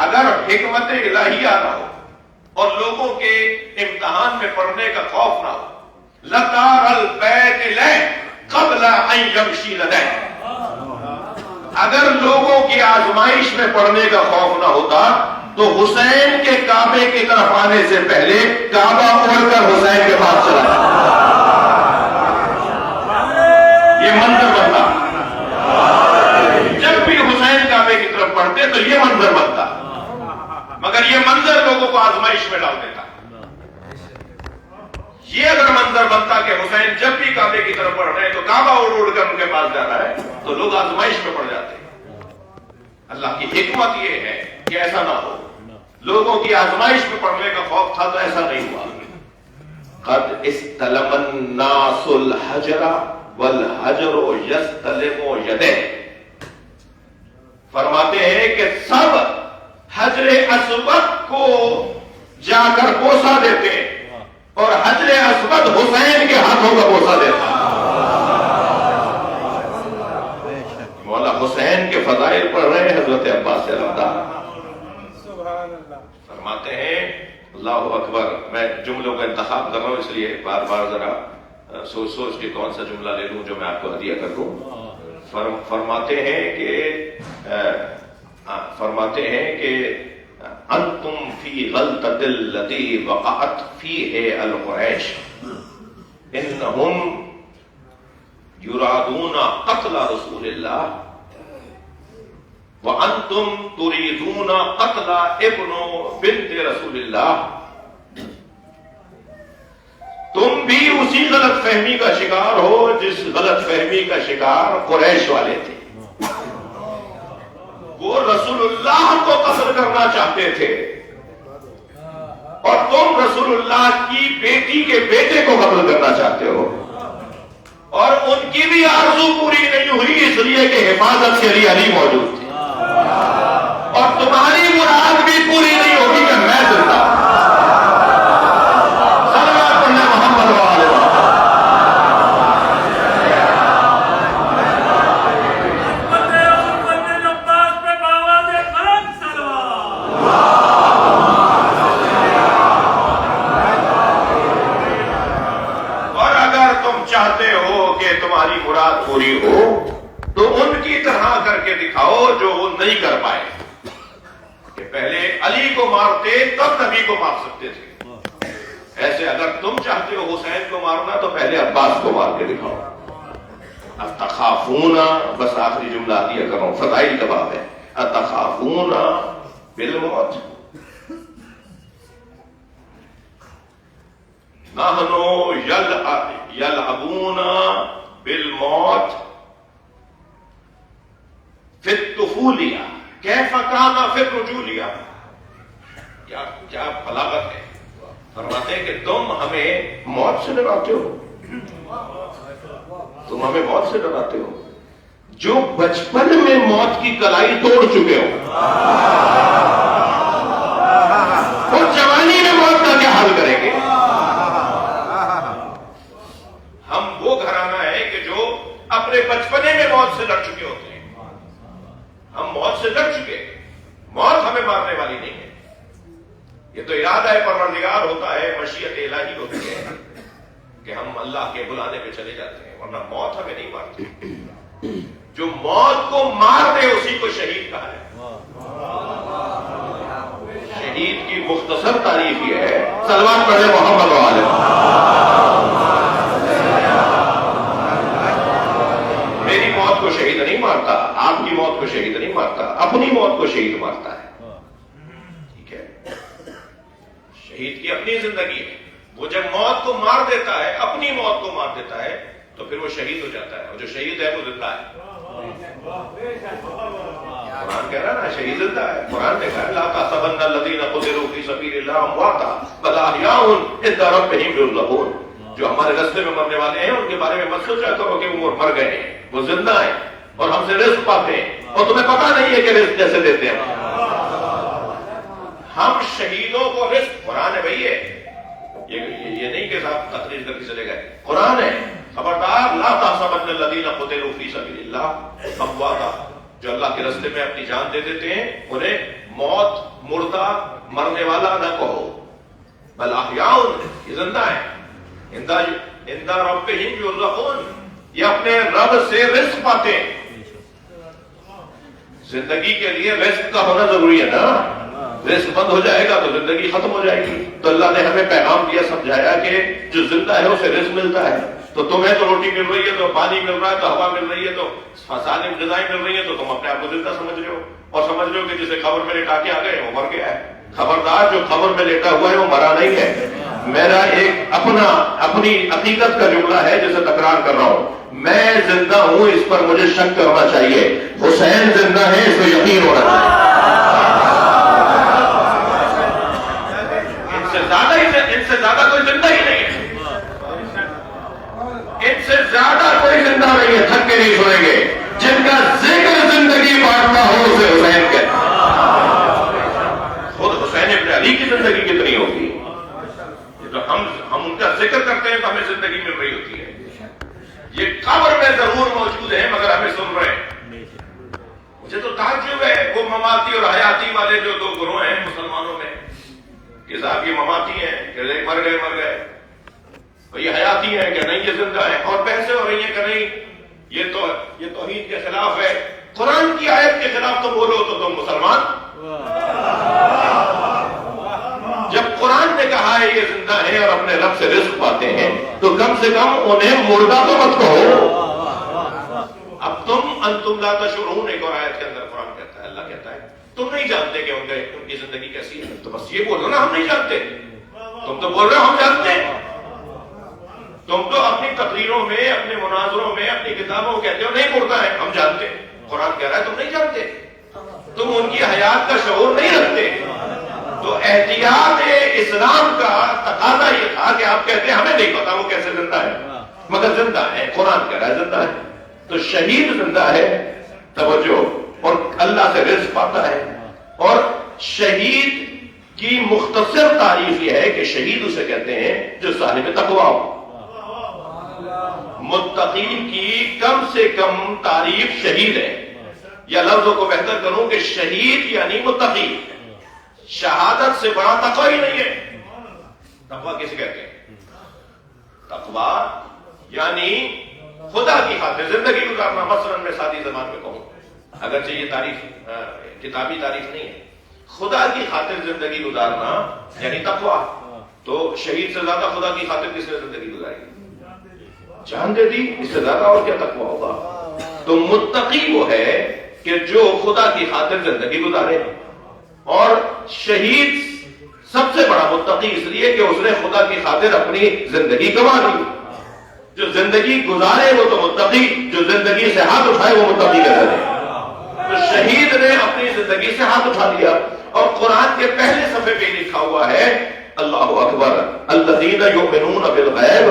اگر حکمت الہیہ نہ ہو اور لوگوں کے امتحان میں پڑنے کا خوف نہ ہو، لطار البیت لہ قبل ان یمشی لدیہ، اگر لوگوں کی آزمائش میں پڑنے کا خوف نہ ہوتا تو حسین کے کعبے کی طرف آنے سے پہلے کعبہ اڑ کر حسین کے پاس چلا جاتا، یہ منظر بنتا، جب بھی حسین کعبے کی طرف پڑھتے تو یہ منظر بنتا، مگر یہ منظر لوگوں کو آزمائش میں ڈال دیتا۔ یہ اگر منظر بنتا کہ حسین جب بھی کعبے کی طرف پڑھ رہے ہیں تو کعبہ اڑ اڑ کر ان کے پاس جا رہا ہے تو لوگ آزمائش میں پڑ جاتے ہیں۔ اللہ کی حکمت یہ ہے کہ ایسا نہ ہو، لوگوں کی آزمائش میں پڑنے کا خوف تھا تو ایسا نہیں ہوا۔ قد استلم الناس الحجر والحجر یستلم یدہ، فرماتے ہیں کہ سب حجر اسود کو جا کر بوسہ دیتے اور حجر اسود حسین کے ہاتھوں کا بوسہ دیتا۔ مولا حسین حسین کے فضائل پڑھ رہے ہیں حضرت عباس سے فرماتے ہیں اللہ اکبر. میں جملوں کا انتخاب کر رہا ہوں اس لیے بار بار ذرا سوچ سوچ کے کون سا جملہ لے لوں جو میں آپ کو ہدیہ کر دوں. فرماتے ہیں کہ انتم فی غلطۃ التی وقعت فیہ القریش انہم یرادون قتل رسول اللہ وانتم تريدون قتل ابن بنت رسول اللہ. تم بھی اسی غلط فہمی کا شکار ہو جس غلط فہمی کا شکار قریش والے تھے. وہ رسول اللہ کو قتل کرنا چاہتے تھے اور تم رسول اللہ کی بیٹی کے بیٹے کو قتل کرنا چاہتے ہو, اور ان کی بھی آرزو پوری نہیں ہوئی اس لیے کہ حفاظت کے لیے علی موجود تھے, اور تمہاری مراد بھی پوری نہیں ہوگی کہ میں زندہ. صلوات پڑھنا محمد و آل محمد. اور اگر تم چاہتے ہو کہ تمہاری مراد پوری ہو تو ان کی طرح کر کے دکھاؤ جو وہ نہیں کر پائے. کہ پہلے علی کو مارتے تب نبی کو مار سکتے تھے, ایسے اگر تم چاہتے ہو حسین کو مارنا تو پہلے عباس کو مار کے دکھاؤ. اتخافون, بس آخری جملہ دیا کروں, فضائل کا باب ہے. اتخافون بالموت نحنو یلعبون بالموت فی الطفولیہ کیف کان فی الرجولیہ. کیا بلاغت ہے. فرماتے ہیں کہ تم ہمیں موت سے ڈراتے ہو, تم ہمیں موت سے ڈراتے ہو جو بچپن میں موت کی کلائی توڑ چکے ہو, اور جوانی میں موت کا کیا حل کریں گے. ہم وہ گھرانہ ہے کہ جو اپنے بچپنے میں موت سے لڑ چکے ہوتے ہیں. ہم موت سے لڑ چکے, موت ہمیں مارنے والی نہیں ہے. یہ تو ارادہ ہے پروردگار ہوتا ہے, مشیت الہی ہوتی ہے کہ ہم اللہ کے بلانے پہ چلے جاتے ہیں, ورنہ موت ہمیں نہیں مارتی. جو موت کو مار دے اسی کو شہید کہا ہے. شہید کی مختصر تعریف یہ ہے, صلوات پڑھے محمد و آل محمد. میری موت کو شہید نہیں مارتا, آپ کی موت کو شہید نہیں مارتا, اپنی موت کو شہید مارتا ہے. ٹھیک ہے, شہید کی اپنی زندگی ہے. وہ جب موت کو مار دیتا ہے, اپنی موت کو مار دیتا ہے, تو پھر وہ شہید ہو جاتا ہے, اور جو شہید ہے وہ زندہ ہے. قرآن کہہ رہا نا شہید زندہ ہے. قرآن نے کہا لا تحسبن الذین قتلوا فی سبیل اللہ امواتا بل احیاء عند ربہم یرزقون. جو ہمارے راستے میں مرنے والے ہیں ان کے بارے میں مت سوچا کرو کہ وہ مر گئے ہیں, وہ زندہ ہیں اور ہم سے رزق پاتے ہیں, اور تمہیں پتا نہیں ہے کہ رزق کیسے دیتے ہیں. ہم شہیدوں کو رزق, قرآن ہے بھائی, یہ نہیں کہ صاحب تقریر کر کے چلے گئے, قرآن ہے. خبردار, لا تحسبن الذین قتلوا فی سبیل اللہ امواتا. جو اللہ کے راستے میں اپنی جان دے دیتے ہیں انہیں موت, مردہ, مرنے والا نہ کہو, بل احیاء, یہ زندہ ہے. عند ربہم یرزقون, یہ اپنے رب سے رزق پاتے ہیں. زندگی کے لیے رزق کا ہونا ضروری ہے نا. رزق بند ہو جائے گا تو زندگی ختم ہو جائے گی. تو اللہ نے ہمیں پیغام دیا, سمجھایا کہ جو زندہ ہے اسے رزق ملتا ہے. تو تمہیں تو روٹی مل رہی ہے, تو پانی مل رہا ہے, تو ہوا مل رہی ہے, تو سالم غذائیں مل رہی ہیں, تو تم اپنے آپ کو زندہ سمجھ رہے ہو, اور سمجھ رہے ہو کہ جسے قبر میں لٹا کے آ گئے وہ مر گیا ہے. خبردار, جو قبر میں لیٹا ہوا ہے وہ مرا نہیں ہے. میرا ایک اپنی عقیدت کا جملہ ہے جسے تکرار کر رہا ہوں, میں زندہ ہوں اس پر مجھے شک کرنا چاہیے, حسین زندہ ہے اس پہ یقین ہونا چاہیے. ان سے زیادہ کوئی زندہ ہی نہیں ہے, ان سے زیادہ کوئی زندہ نہیں ہے. تھک کے نہیں سنیں گے. جن کا ذکر زندگی بانٹتا ہو اسے حسین کہتے ہیں. خود حسین ابن علی کی زندگی کتنی ہوگی. تو ہم ان کا ذکر کرتے ہیں تو ہمیں زندگی مل رہی ہوتی ہے. یہ قبر میں ضرور موجود ہے مگر ہمیں سن رہے ہیں. وہ مماتی اور حیاتی والے جو دو گروہ ہیں مسلمانوں میں، کہ صاحب یہ مماتی ہیں کہ مر گئے، اور یہ حیاتی ہیں کہ نہیں یہ زندہ ہے، اور بحثیں ہو رہی ہیں کہ نہیں یہ توحید کے خلاف ہے، قرآن کی آیت کے خلاف تم بولو تو تم مسلمان۔ جب قرآن نے کہا ہے یہ زندہ ہے اور اپنے رب سے رزق پاتے ہیں تو کم سے کم انہیں مردہ تو مت کہو۔ اب انتم لا تشعرون، ایک اور آیت کے اندر قرآن کہتا ہے، اللہ کہتا ہے تم نہیں جانتے کہ ان کی زندگی کیسی ہے، تو بس یہ بولو نا ہم نہیں جانتے۔ تم تو بول رہے ہو ہم جانتے ہیں، تم تو اپنی تقریروں میں، اپنے مناظروں میں، اپنی کتابوں میں کہتے ہو نہیں مردہ ہے، ہم جانتے ہیں۔ قرآن کہہ رہا ہے تم نہیں جانتے، تم ان کی حیات کا شعور نہیں رکھتے۔ تو احتیاط اسلام کا تقاضا یہ تھا کہ آپ کہتے ہیں ہمیں نہیں پتا وہ کیسے زندہ ہے، مگر زندہ ہے، قرآن کہہ رہا ہے زندہ ہے۔ تو شہید زندہ ہے، توجہ، اور اللہ سے رزق پاتا ہے۔ اور شہید کی مختصر تعریف یہ ہے کہ شہید اسے کہتے ہیں جو صاحب تقویٰ ہو۔ متقین کی کم سے کم تعریف شہید ہے، یا لفظوں کو بہتر کروں کہ شہید یعنی متقی۔ شہادت سے بڑا تقویٰ ہی نہیں ہے۔ تقویٰ کسے کہتے ہیں؟ تقویٰ یعنی خدا کی خاطر زندگی گزارنا۔ مثلا میں سادی زبان میں کہوں، اگرچہ یہ تعریف کتابی تعریف نہیں ہے، خدا کی خاطر زندگی گزارنا یعنی تقویٰ۔ تو شہید سے زیادہ خدا کی خاطر کس نے زندگی گزاری؟ جان دے دی، اس سے زیادہ اور کیا تقویٰ ہوگا؟ تو متقی وہ ہے کہ جو خدا کی خاطر زندگی گزارے، اور شہید سب سے بڑا متقی اس لیے کہ اس نے خدا کی خاطر اپنی زندگی گنوا دی۔ جو زندگی گزارے وہ تو متقی، جو زندگی سے ہاتھ اٹھائے وہ متقی کہتے ہیں۔ تو شہید نے اپنی زندگی سے ہاتھ اٹھا لیا، اور قرآن کے پہلے صفحے پہ لکھا ہوا ہے اللہ اکبر الذین یؤمنون بالغیب۔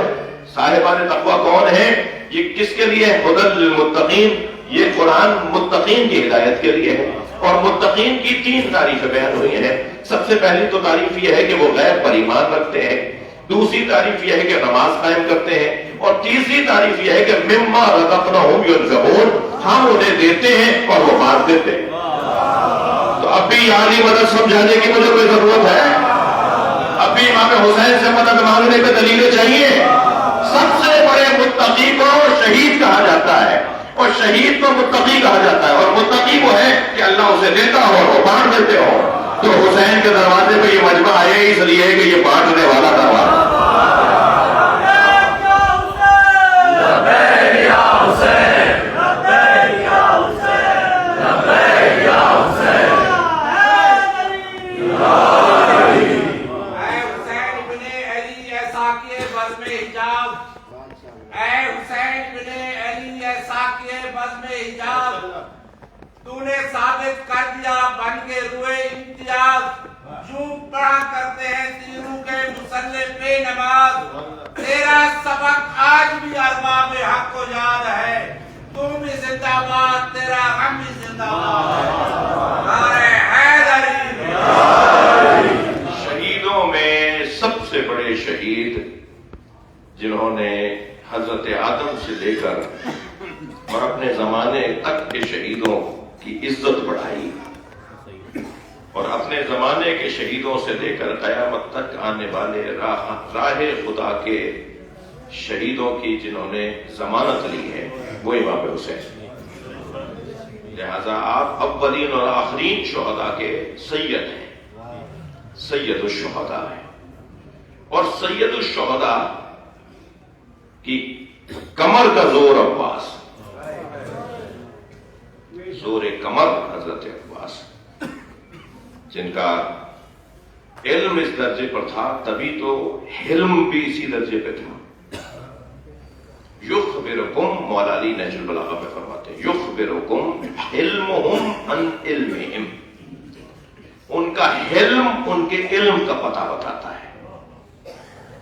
صاحبان تقویٰ کون ہیں؟ یہ کس کے لیے؟ ہدی للمتقین۔ یہ قرآن متقین کی ہدایت کے لیے ہے، اور متقین کی 3 تعریفیں بیان ہوئی ہیں۔ سب سے پہلی تو تعریف یہ ہے کہ وہ غیب پر ایمان رکھتے ہیں، دوسری تعریف یہ ہے کہ نماز قائم کرتے ہیں، اور تیسری تعریف یہ ہے کہ مما رزقناہم ينفقون، ہم انہیں دیتے ہیں اور وہ بانٹ دیتے ہیں۔ تو اب بھی یعنی مدد سمجھانے کی مجھے کوئی ضرورت ہے؟ اب بھی امام حسین سے مدد مانگنے پہ دلیلیں چاہیے؟ سب سے بڑے متقی کو شہید کہا جاتا ہے، اور شہید کو متقی کہا جاتا ہے، اور متقی وہ ہے کہ اللہ اسے دیتا ہو اور وہ بانٹ دیتے ہو۔ تو حسین کے دروازے پہ یہ مجمع آئے اس لیے کہ یہ بانٹنے والا دروازہ۔ تو نے ثابت کر دیا بن کے روئے امتیاز، یوں پڑھا کرتے ہیں تیروں کے مسلح پہ نماز، تیرا سبق آج بھی ارباب حق کو یاد ہے، تم بھی زندہ باد، تیرا غم بھی زندہ باد۔ نعرہ حیدری۔ شہیدوں میں سب سے بڑے شہید جنہوں نے حضرت آدم سے لے کر اور اپنے زمانے تک کے شہیدوں کی عزت بڑھائی، اور اپنے زمانے کے شہیدوں سے لے کر قیامت تک آنے والے راہ خدا کے شہیدوں کی جنہوں نے ضمانت لی ہے وہ امام حسین۔ لہذا آپ اولین اور آخرین شہداء کے سید ہیں، سید الشہداء ہیں، اور سید الشہداء کی کمر کا زور عباس، زور کمر حضرت عباس، جن کا علم اس درجے پر تھا، تبھی تو حلم بھی اسی درجے پہ تھا۔ یخبرکم، مولا علی نہج البلاغہ میں فرماتے ہیں یخبرکم حلمہم عن علمہم، ان کا حلم ان کے علم کا پتہ بتاتا ہے۔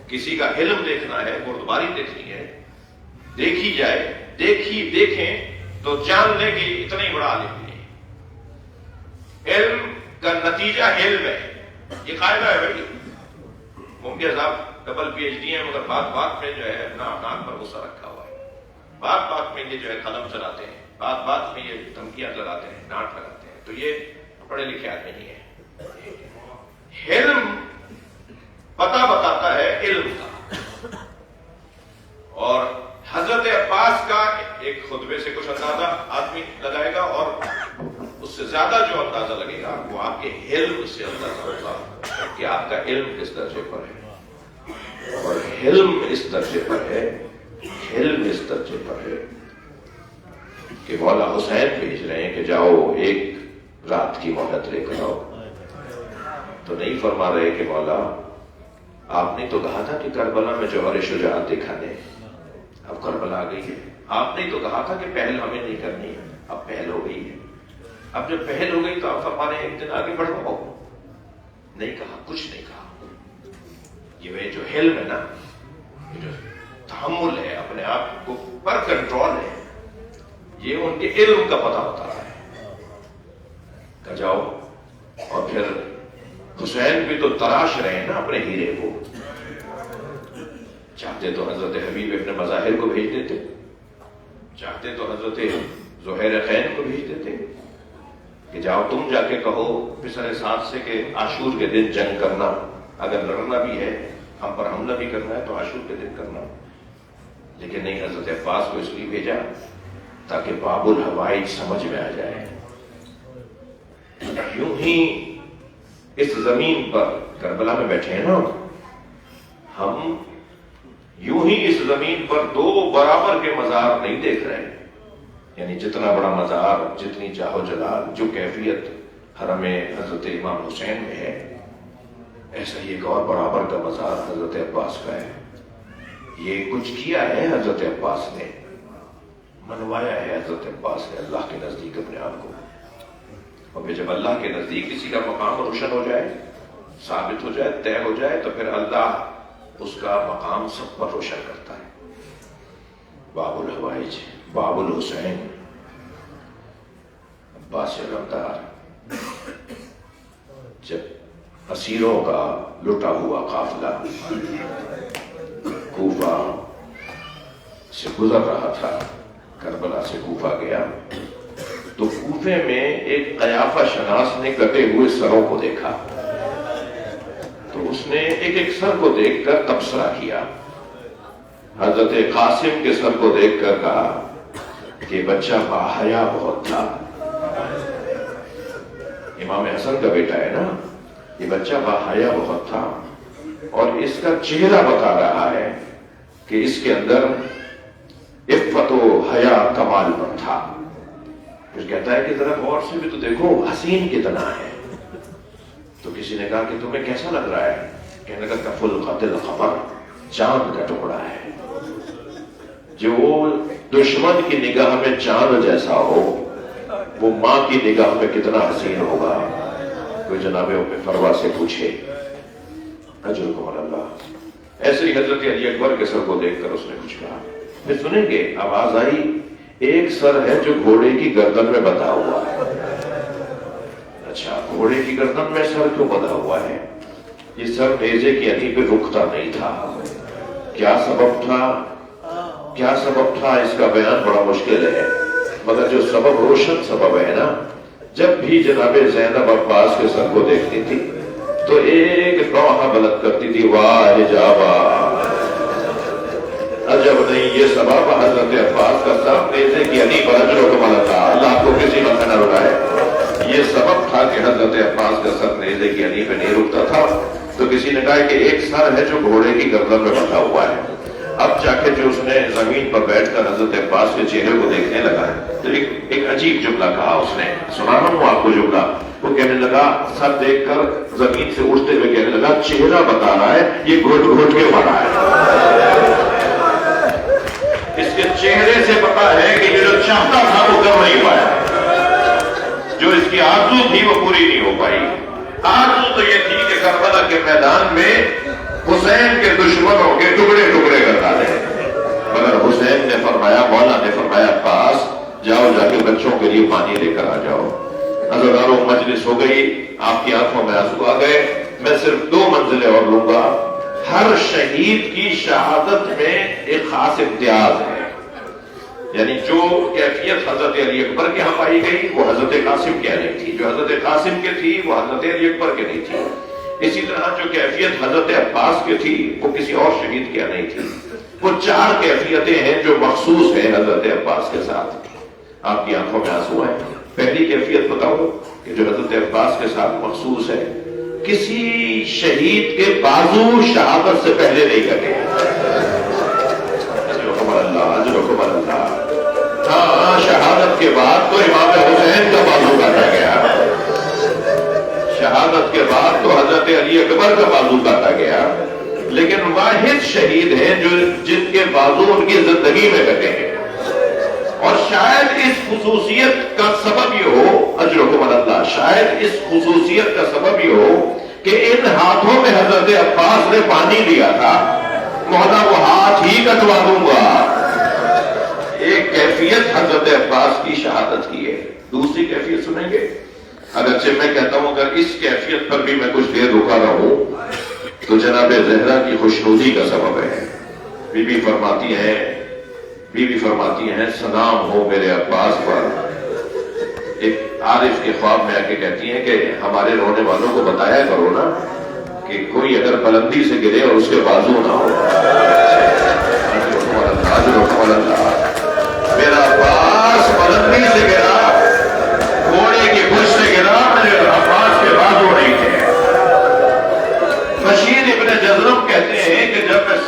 کسی کا حلم دیکھنا ہے، بردباری دیکھنی ہے، دیکھی جائے، دیکھیں تو جان لے کہ اتنا ہی بڑا عالم نہیں۔ علم کا نتیجہ علم ہے، یہ قاعدہ ہے بھائی۔ ممکن صاحب ڈبل پی ایچ ڈی ہیں، مگر بات میں جو ہے اپنا ناک پر غصہ رکھا ہوا ہے، بات میں یہ جو ہے قلم چلاتے ہیں، بات میں یہ دھمکیاں لگاتے ہیں، ڈانٹ لگاتے ہیں، تو یہ پڑھے لکھے آدمی نہیں ہے. حلم پتہ بتاتا ہے علم کا. اور حضرت عباس کا ایک خطبے سے کچھ اندازہ آدمی لگائے گا اور اس سے زیادہ جو اندازہ لگے گا وہ آپ کے علم سے اندازہ ہوگا کہ آپ کا علم کس درجے پر ہے. اور علم اس درجے پر ہے، علم اس درجے پر ہے کہ مولا حسین بھیج رہے ہیں کہ جاؤ ایک رات کی مہلت لے کر آؤ. تو نہیں فرما رہے کہ مولا آپ نے تو کہا تھا کہ کربلا میں جوہر شجاعت دکھا دیں، اب کربلا آ گئی ہے. آپ نے تو کہا تھا کہ پہل ہمیں نہیں کرنی ہے، اب پہل ہو گئی ہے. اب جب پہل ہو گئی تو آپ فرما رہے ہیں ایک دن آگے بڑھو. نہیں کہا، کچھ نہیں کہا. یہ جو حلم ہے نا، یہ جو تحمل ہے، اپنے آپ کو پر کنٹرول ہے، یہ ان کے علم کا پتہ ہوتا ہے. کہ جاؤ. اور پھر حسین بھی تو تراش رہے ہیں نا اپنے ہیرے کو. چاہتے تو حضرت حبیب ابن مظاہر کو بھیج دیتے، چاہتے تو حضرت زہیر خین کو بھیج دیتے کہ جاؤ تم جا کے کہو پسر سعد سے کہ عاشور کے دن جنگ کرنا، اگر لڑنا بھی ہے، ہم پر حملہ بھی کرنا ہے تو عاشور کے دن کرنا. لیکن نہیں، حضرت عباس کو اس لیے بھیجا تاکہ باب الحوائج سمجھ میں آ جائے. یوں ہی اس زمین پر کربلا میں بیٹھے ہیں نا ہم، یوں ہی اس زمین پر دو برابر کے مزار نہیں دیکھ رہے. یعنی جتنا بڑا مزار، جتنی جاہ و جلال، جو کیفیت حرم حضرت امام حسین میں ہے، ایسا ہی ایک اور برابر کا مزار حضرت عباس کا ہے. یہ کچھ کیا ہے حضرت عباس نے، منوایا ہے حضرت عباس نے اللہ کے نزدیک اپنے آپ کو. اور جب اللہ کے نزدیک کسی کا مقام روشن ہو جائے، ثابت ہو جائے، طے ہو جائے، تو پھر اللہ اس کا مقام سب پر روشن کرتا ہے. باب الحوائج، باب الحسین، عباس علمدار جب اسیروں کا لٹا ہوا قافلہ کوفہ سے گزر رہا تھا، کربلا سے کوفہ گیا، تو کوفے میں ایک قیافہ شناس نے کٹے ہوئے سروں کو دیکھا. تو اس نے ایک ایک سر کو دیکھ کر تبصرہ کیا. حضرت قاسم کے سر کو دیکھ کر کہا کہ بچہ باحیا بہت تھا. امام حسن کا بیٹا ہے نا، یہ بچہ باحیا بہت تھا. اور اس کا چہرہ بتا رہا ہے کہ اس کے اندر عفت و حیا کمال پر تھا. پھر کہتا ہے کہ ذرا غور سے بھی تو دیکھو، حسین کتنا ہے. تو کسی نے کہا کہ تمہیں کیسا لگ رہا ہے؟ کہنے لگا کف القد القمر، چاند کا ٹکڑا ہے. جو دشمن کی نگاہ میں چاند جیسا ہو، وہ ماں کی نگاہ میں کتنا حسین ہوگا. کوئی جناب ام فروہ سے پوچھے، اجرکم اللہ. ایسے ہی حضرت علی اکبر کے سر کو دیکھ کر اس نے کچھ کہا. پھر سنیں گے آواز آئی، ایک سر ہے جو گھوڑے کی گردن میں بندھا ہوا ہے. اچھا، گھوڑے کی گردن میں سر کیوں بندھا ہوا ہے؟ یہ سر نیزے کی علی پہ رکتا نہیں تھا. کیا سبب تھا؟ کیا سبب تھا اس کا بیان بڑا مشکل ہے، مگر جو سبب روشن سبب ہے نا، جب بھی جناب زینب عباس کے سر کو دیکھتی تھی تو ایک نوحہ بلند کرتی تھی، واہ جابا. عجب نہیں، یہ سبب حضرت عباس کا سر نیزے کی علی پر اجرکم اللہ، اللہ کو کسی وقت نہ رکائے. یہ سبب تھا کہ حضرت عباس کا سر نیزے کی علی پہ نہیں رکتا تھا. تو کسی نے کہا کہ ایک سر ہے جو گھوڑے کی گردن میں بندھا ہوا ہے. اب جا کے جو اس نے زمین پر بیٹھ کر حضرت عباس کے چہرے کو دیکھنے لگا ہے تو ایک عجیب جملہ کہا اس نے، سنا رہا ہوں آپ کو جملہ. وہ کہنے لگا، سر دیکھ کر زمین سے اٹھتے ہوئے کہنے لگا، چہرہ بتا رہا ہے یہ گھٹ گھٹ کے مرا ہے. اس کے چہرے سے پتا ہے کہ یہ جو چاہتا تھا وہ کر نہیں پایا، جو اس کی آرزو تھی وہ پوری نہیں ہو پائی. آرزو تو یہ تھی کہ کربلا کے میدان میں حسین کے دشمنوں کے ٹکڑے ٹکڑے کر ڈالے. مگر حسین نے فرمایا، مولا نے فرمایا، عباس جاؤ، جا کے بچوں کے لیے پانی لے کر آ جاؤ. عزاداروں مجلس ہو گئی، آپ کی آنکھوں میں آنسو آ گئے. میں صرف 2 منزلیں اور لوں گا. ہر شہید کی شہادت میں ایک خاص امتیاز ہے. یعنی جو کیفیت حضرت علی اکبر کے ہاں پائی گئی وہ حضرت قاسم کے نہیں تھی، جو حضرت قاسم کے تھی وہ حضرت علی اکبر کے نہیں تھی۔ اسی طرح جو کیفیت حضرت عباس کے تھی وہ کسی اور شہید کے نہیں تھی۔ وہ 4 کیفیتیں ہیں جو مخصوص ہیں حضرت عباس کے ساتھ۔ آپ کی آنکھوں میں آنسو ہیں۔ پہلی کیفیت بتاؤ کہ جو حضرت عباس کے ساتھ مخصوص ہے، کسی شہید کے بازو شہادت سے پہلے نہیں کٹے۔ اجرکم اللہ۔ ہاں، شہادت کے بعد تو امام حسین کا بازو کاٹا گیا، شہادت کے بعد تو حضرت علی اکبر کا بازو کاٹا گیا، لیکن واحد شہید ہیں جن کے بازو ان کی زندگی میں کٹے ہیں۔ اور شاید اس خصوصیت کا سبب یہ ہو، اجرکم اللہ، شاید اس خصوصیت کا سبب یہ ہو کہ ان ہاتھوں میں حضرت عباس نے پانی دیا تھا، مولا وہ ہاتھ ہی کٹوا دوں گا۔ ایک کیفیت حضرت عباس کی شہادت کی ہے۔ دوسری کیفیت سنیں گے؟ اگرچہ میں کہتا ہوں اگر اس کیفیت پر بھی میں کچھ دیر رکا رہوں تو جناب زہرا کی خوشنودی کا سبب ہے۔ بی بی فرماتی ہیں سلام ہو میرے عباس پر۔ ایک عارف کے خواب میں آ کے کہتی ہیں کہ ہمارے رونے والوں کو بتایا کرو نا کہ کوئی اگر بلندی سے گرے اور اس کے بازو نہ ہو۔ میرا عباس بلندی سے گرا، گھوڑے کی پشت سے گرا، میرے عباس کے بازو نہیں تھے۔ بشیر ابن جزرم کہتے ہیں کہ جب میں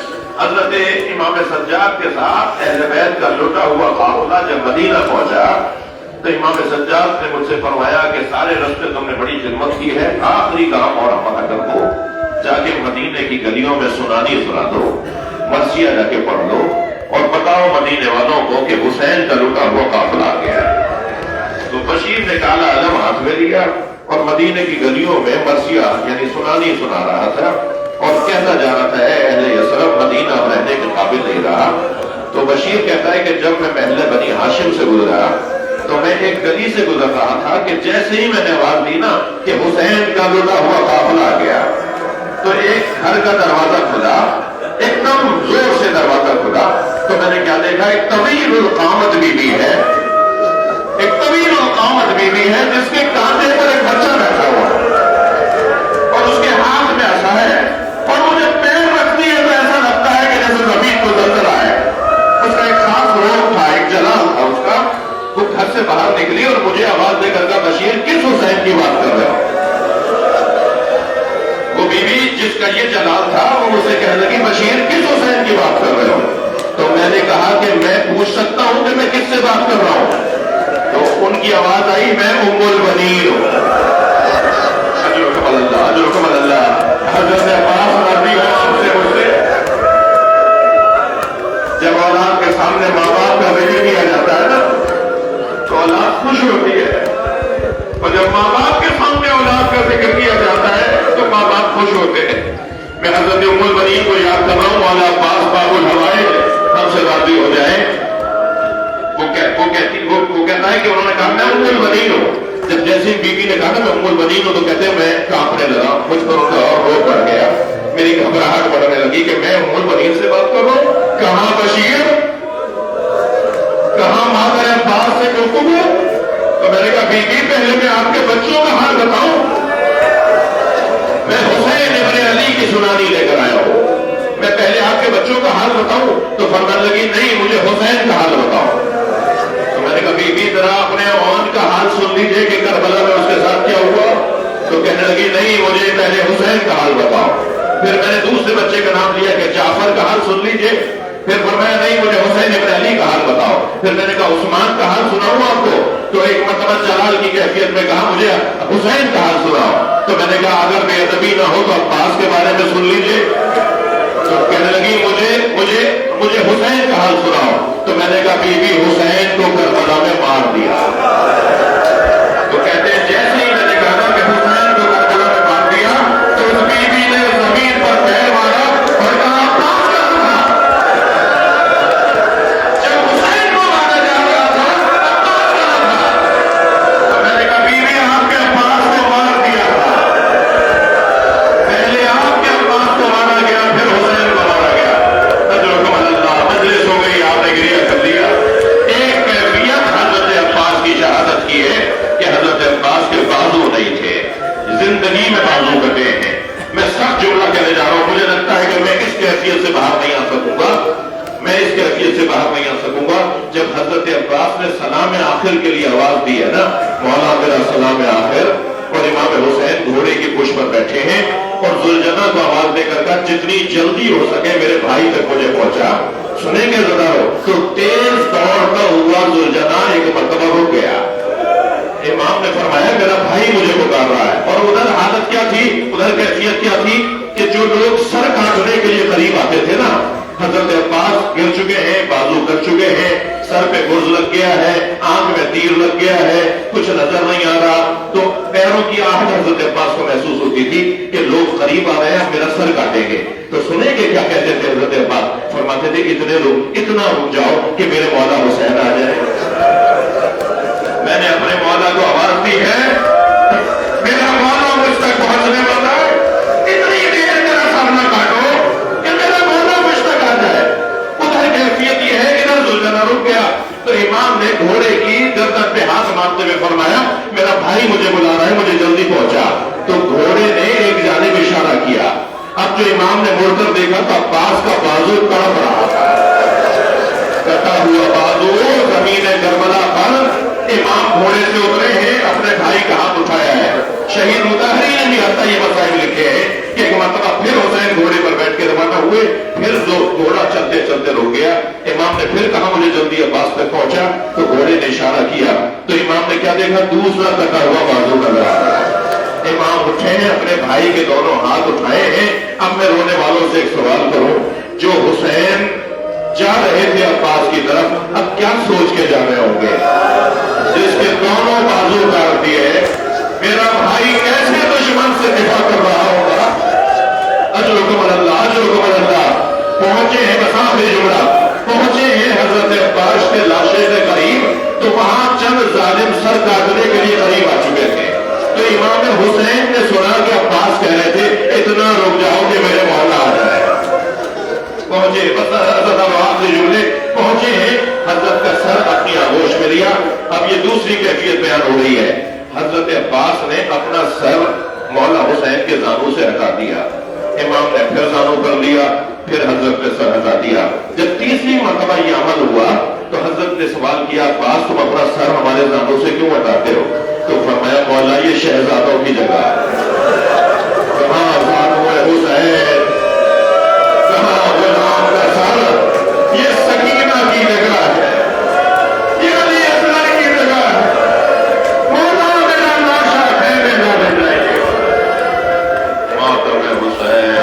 حضرت امام سجاد کے ساتھ اہل بیت کا لوٹا ہوا قافلہ جب مدینہ پہنچا تو امام سجاد نے مجھ سے فرمایا کہ سارے راستے تم نے بڑی خدمت کی ہے، آخری کام اور اپنا کر دو، جا کے مدینے کی گلیوں میں سنانی سنا دو، مرثیہ جا کے پڑھ لو اور بتاؤ مدینے والوں کو کہ حسین کا لوٹا ہوا قافلہ آ گیا۔ تو بشیر نے کالا علم ہاتھ میں لیا اور مدینے کی گلیوں میں مرثیہ یعنی سنانی سنا رہا تھا اور کہتا جا رہا تھا اے اہل یثرب مدینہ رہنے کے قابل نہیں رہا۔ تو بشیر کہتا ہے کہ جب میں محلے بنی ہاشم سے گزرا تو میں ایک گلی سے گزر رہا تھا کہ جیسے ہی میں نے آواز دی نا کہ حسین کا لوٹا ہوا قافلہ آ گیا تو ایک گھر کا دروازہ کھلا، ایک دم زور سے دروازہ کھلا تو میں نے کیا دیکھا، ایک طویل القامت بی بی ہے، ایک طویل القامت بی بی ہے جس کے کاندھے پر ایک بچہ بیٹھا ہوا اور اس کے ہاتھ میں عصا ہے اور مجھے پیر رکھتی ہے تو ایسا لگتا ہے کہ جیسے زمین کو زلزلہ ہے۔ اس کا ایک خاص روپ تھا، ایک جلال تھا اس کا۔ وہ گھر سے باہر نکلی اور مجھے آواز دے کر کہا بشیر کس حسین کی بات کر رہے ہو؟ وہ بی بی جس کا یہ جلال تھا وہ مجھ سے کہنے لگی بشیر کس حسین کی بات کر رہے ہو؟ تو میں نے کہا کہ میں پوچھ سکتا ہوں کہ میں کس سے بات کر رہا ہوں؟ تو ان کی آواز آئی میں ام البنین ہوں۔ اجرکم اللہ۔ حضرت عباس رضی اللہ عنہ سے مجھ سے جب اولاد کے سامنے ماں باپ کا ذکر کیا جاتا ہے نا تو اولاد خوش ہوتی ہے، اور جب ماں باپ کے سامنے اولاد کا ذکر کیا جاتا ہے تو ماں باپ خوش ہوتے ہیں۔ میں حضرت ام البنین کو یاد کر رہا ہوں، مولا عباس باب الحوائج ہم سے راضی ہو جائیں۔ وہ کہتا ہے کہ انہوں نے کہا میں ام البنین ہوں۔ جب جیسے بی بی نے کہا نا میں ام البنین ہوں تو کہتے ہیں میں کانپنے لگا، مجھ پر ان کا اور روب بڑھ گیا، میری گھبراہٹ بڑھنے لگی کہ میں ام البنین سے بات کر رہا ہوں۔ کہاں بشیر، کہاں مادر عباس سے حکم ہے؟ تو میں نے کہا بی بی پہلے میں آپ کے بچوں کا حال بتاؤں، میں حسین ابن علی کی سنانی لے کر آیا ہوں، میں پہلے آپ کے بچوں کا حال بتاؤں؟ تو فرمانے لگی نہیں مجھے حسین کا حال بتاؤ۔ تو میں نے کہا بی بی ذرا اپنے اون کا حال سن لیجئے کہ کربلا میں اس کے ساتھ کیا ہوا۔ تو کہنے لگی نہیں مجھے پہلے حسین کا حال بتاؤ۔ پھر میں نے دوسرے بچے کا نام لیا کہ جعفر کا حال سن لیجئے۔ پھر فرمایا نہیں مجھے حسین ابن علی کا حال بتاؤ۔ پھر میں نے کہا عثمان کا حال سناؤں آپ کو؟ تو ایک مرتبہ جلال کی کیفیت میں کہا مجھے حسین کا حال سناؤ۔ تو میں نے کہا اگر بے ادبی نہ ہو تو عباس کے بارے میں سن لیجئے۔ تو کہنے لگی مجھے حسین کا حال سناؤ۔ تو میں نے کہا بی بی حسین کو کربلا میں مار دیا۔ تو کہتے ہیں جیسے ہی میں نے کہا کہ حسین کو کربلا میں مار دیا تو اس بی بی نے زمین پر پیر مارا اور کہا عباس کا تھا۔ جب حسین کو مارا جا رہا تھا عباس کا تھا۔ تو میں نے کہا بی بی آپ کے عباس کو مار دیا تھا، پہلے آپ کے عباس کو مارا گیا پھر حسین کو مارا گیا۔ اجرکم اللہ۔ مجلس ہو گئی، آپ نے گریہ کر لیا۔ آخر کے لیے آواز دی ہے نا، مولا میرا سلام آخر، اور امام حسین گھوڑے کی پشت پر بیٹھے ہیں اور ذوالجناح کو آواز دے کر کہا جتنی جلدی ہو سکے میرے بھائی تک مجھے پہنچا۔ سنیں گے ذرا ہو تو تیز دوڑتا ہوا ذوالجناح ایک مرتبہ رک گیا۔ امام نے فرمایا میرا بھائی مجھے پکار رہا ہے، اور ادھر حالت کیا تھی، ادھر کیفیت کیا تھی کہ جو لوگ سر کاٹنے کے لیے قریب آتے تھے نا، حضرت عباس گر چکے ہیں، بازو کر چکے ہیں، سر پہ گرز لگ گیا ہے، آنکھ میں تیر لگ گیا ہے، کچھ نظر نہیں آ رہا، تو پیروں کی آہٹ حضرت عباس کو محسوس ہوتی تھی کہ لوگ قریب آ رہے ہیں، میرا سر کاٹیں گے۔ تو سنیں گے کیا کہتے تھے حضرت عباس؟ فرماتے تھے اتنا رک جاؤ کہ میرے مولا حسین آ جائے۔ میں نے اپنے مولا کو آواز دی ہے، میرا مولا مجھ تک پہنچنے والا ہے، اتنی دیر میرا سامنا کاٹو کہ میرا مولا مجھ تک آ جائے۔ ادھر کیفیت یہ ہے، ادھر ذوالجناح رک گیا تو امام نے گھوڑے کی گردن پہ ہاتھ مارتے ہوئے فرمایا میرا بھائی مجھے بلا رہا ہے، مجھے جلدی پہنچا۔ تو گھوڑے نے ایک جانب اشارہ کیا، اب جو امام نے مڑ کر دیکھا تو عباس کا بازو تڑپ رہا تھا، کٹا ہوا بازو زمین کربلا پر۔ امام گھوڑے سے اترے ہیں، اپنے بھائی کا ہاتھ اٹھایا ہے۔ شہید مطہری نے بھی حتیٰ یہ مسائل لکھے ہیں کہ ایک مرتبہ پھر حسین گھوڑے پر بیٹھ کے روانہ ہوئے، پھر جو گھوڑا چلتے چلتے رک گیا، امام نے پھر کہا مجھے جلدی عباس تک پہنچا، تو گھوڑے نے اشارہ کیا تو امام نے کیا دیکھا، دوسرا کٹا ہوا بازو نظر آ رہا ہے۔ امام اٹھے ہیں، اپنے بھائی کے دونوں ہاتھ اٹھائے ہیں۔ اب میں رونے والوں سے ایک سوال کروں، جو حسین جا رہے تھے عباس کی طرف، اب کیا سوچ کے جا رہے ہوں گے؟ جس کے دونوں بازو کاٹ دیے، میرا بھائی کیسے دشمن سے دفاع کر رہا ہوگا؟ اجرکم اللہ، اجرکم اللہ۔ پہنچے ہیں مسافر جمرہ، پہنچے ہیں حضرت عباس کے لاشے کے قریب، تو وہاں چند ظالم سر کاٹنے کے لیے قریب آ چکے تھے۔ تو امام حسین نے سنا کہ عباس کہہ رہے تھے اتنا رک جاؤ کہ میرے مولا آ جائے۔ پہنچے بس حضرت عباس کے جملے پہنچے ہیں، حضرت کا سر اپنی آغوش میں لیا۔ اب یہ دوسری کیفیت بیان ہو رہی ہے، حضرت عباس نے اپنا سر مولا حسین کے زانوں سے ہٹا دیا، امام نے پھر زانوں کر لیا، پھر حضرت نے سر ہٹا دیا۔ جب تیسری مرتبہ یہ عمل ہوا تو حضرت نے سوال کیا عباس تم اپنا سر ہمارے زانوں سے کیوں ہٹاتے ہو؟ تو فرمایا مولا یہ شہزادوں کی جگہ ہے، کہاں زانوں حسین، کہاں غلام کا سر، یہ سکینہ کی جگہ ہے، یہ علی اصغر کی جگہ ہے، مولا میرا لاشا خیمے نہ بن جائے۔ ماتم حسین،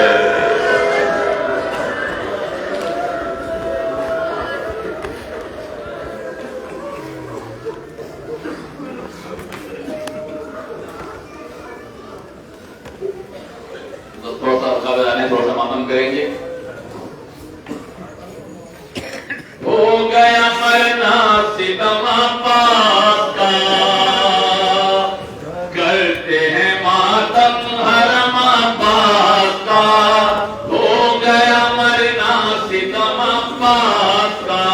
تھوڑا سا قابل آنے تھوڑا سا ماتم کریں گے۔ ہو گیا مرنا ستم عباس کا، کرتے ہیں ماتم حرم عباس کا، ہو گیا مرنا ستم عباس کا،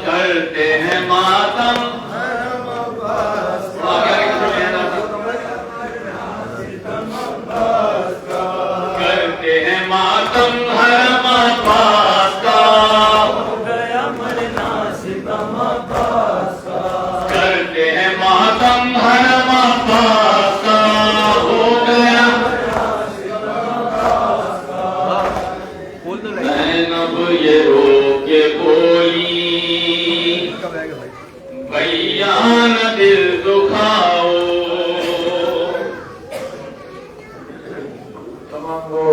کرتے ہیں ماتم حرم عباس کا، کرتے ہیں ماتم حرم عباس کا، کرتے ہیں ماتم حرم عباس کا، ہو گیا زینب یہ رو کے بولی بھیا نہ دل دکھاؤ۔ تمام وہ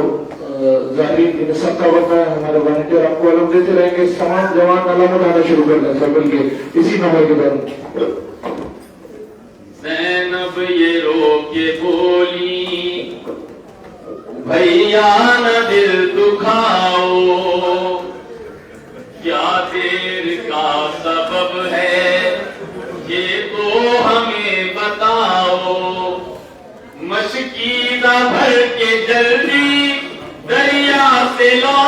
ظاہرین سب کا وقت ہے، ہمارے والنٹیئر آپ کو علم دیتے رہیں گے، تمام جوان علم اٹھانا شروع کر دیں سرکل کے اسی نمبر کے بعد۔ زینب یہ رو کے بولی بھیا نہ دل دکھاؤ، کیا دیر کا سبب ہے یہ تو ہمیں بتاؤ، مشکینہ بھر کے جلدی دریا سے لو